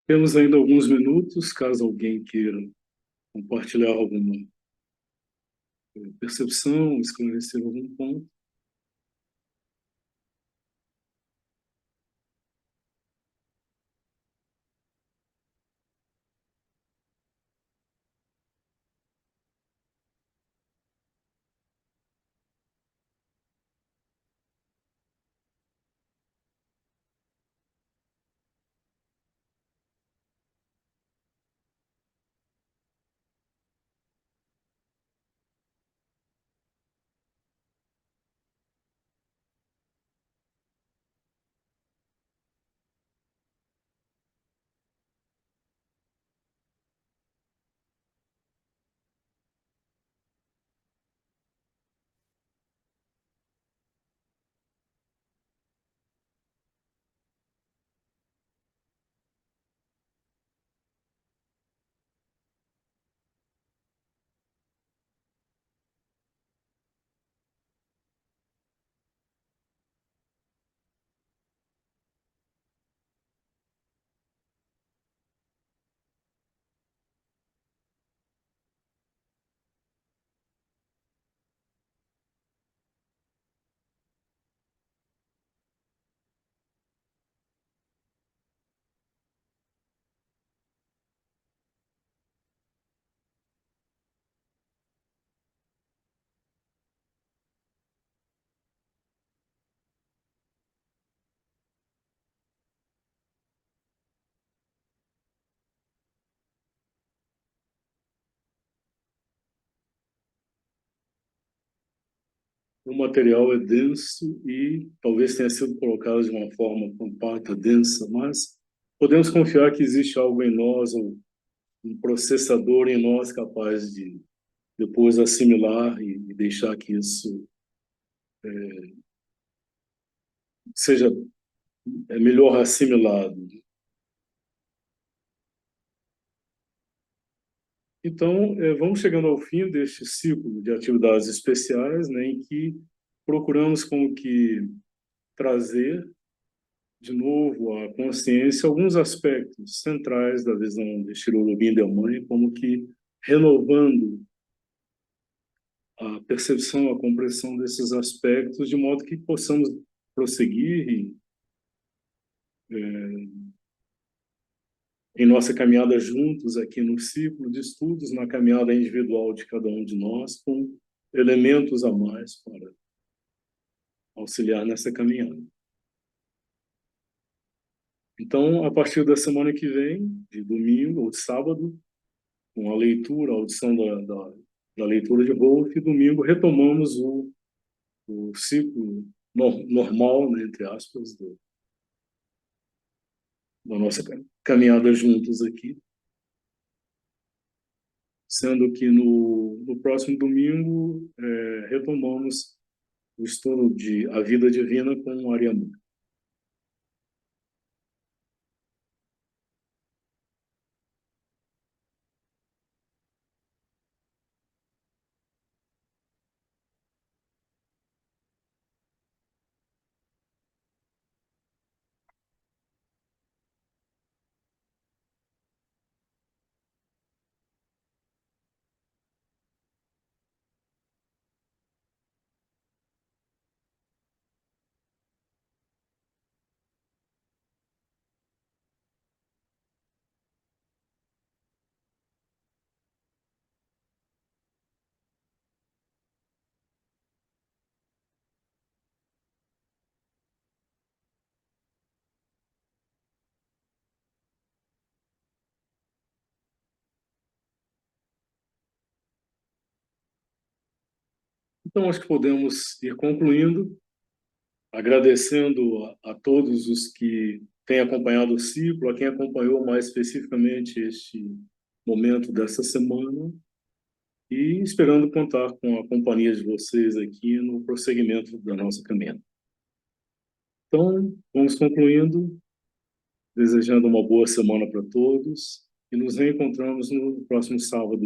Temos ainda alguns minutos, caso alguém queira compartilhar alguma percepção, esclarecer algum ponto. O material é denso e talvez tenha sido colocado de uma forma compacta, densa, mas podemos confiar que existe algo em nós, um processador em nós capaz de depois assimilar e deixar que isso seja melhor assimilado. Então, vamos chegando ao fim deste ciclo de atividades especiais, né, em que procuramos como que trazer de novo à consciência alguns aspectos centrais da visão de Shirogane Del Mãe, como que renovando a percepção, a compreensão desses aspectos, de modo que possamos prosseguir em nossa caminhada juntos aqui no ciclo de estudos, na caminhada individual de cada um de nós, com elementos a mais para auxiliar nessa caminhada. Então, a partir da semana que vem, de domingo ou de sábado, com a leitura, a audição da leitura de Wolff, e domingo retomamos o ciclo normal, né, entre aspas, da nossa caminhada juntos aqui. Sendo que no próximo domingo retomamos o estudo de A Vida Divina com Ariano. Então, acho que podemos ir concluindo, agradecendo a todos os que têm acompanhado o ciclo, a quem acompanhou mais especificamente este momento dessa semana, e esperando contar com a companhia de vocês aqui no prosseguimento da nossa caminhada. Então, vamos concluindo, desejando uma boa semana para todos, e nos reencontramos no próximo sábado.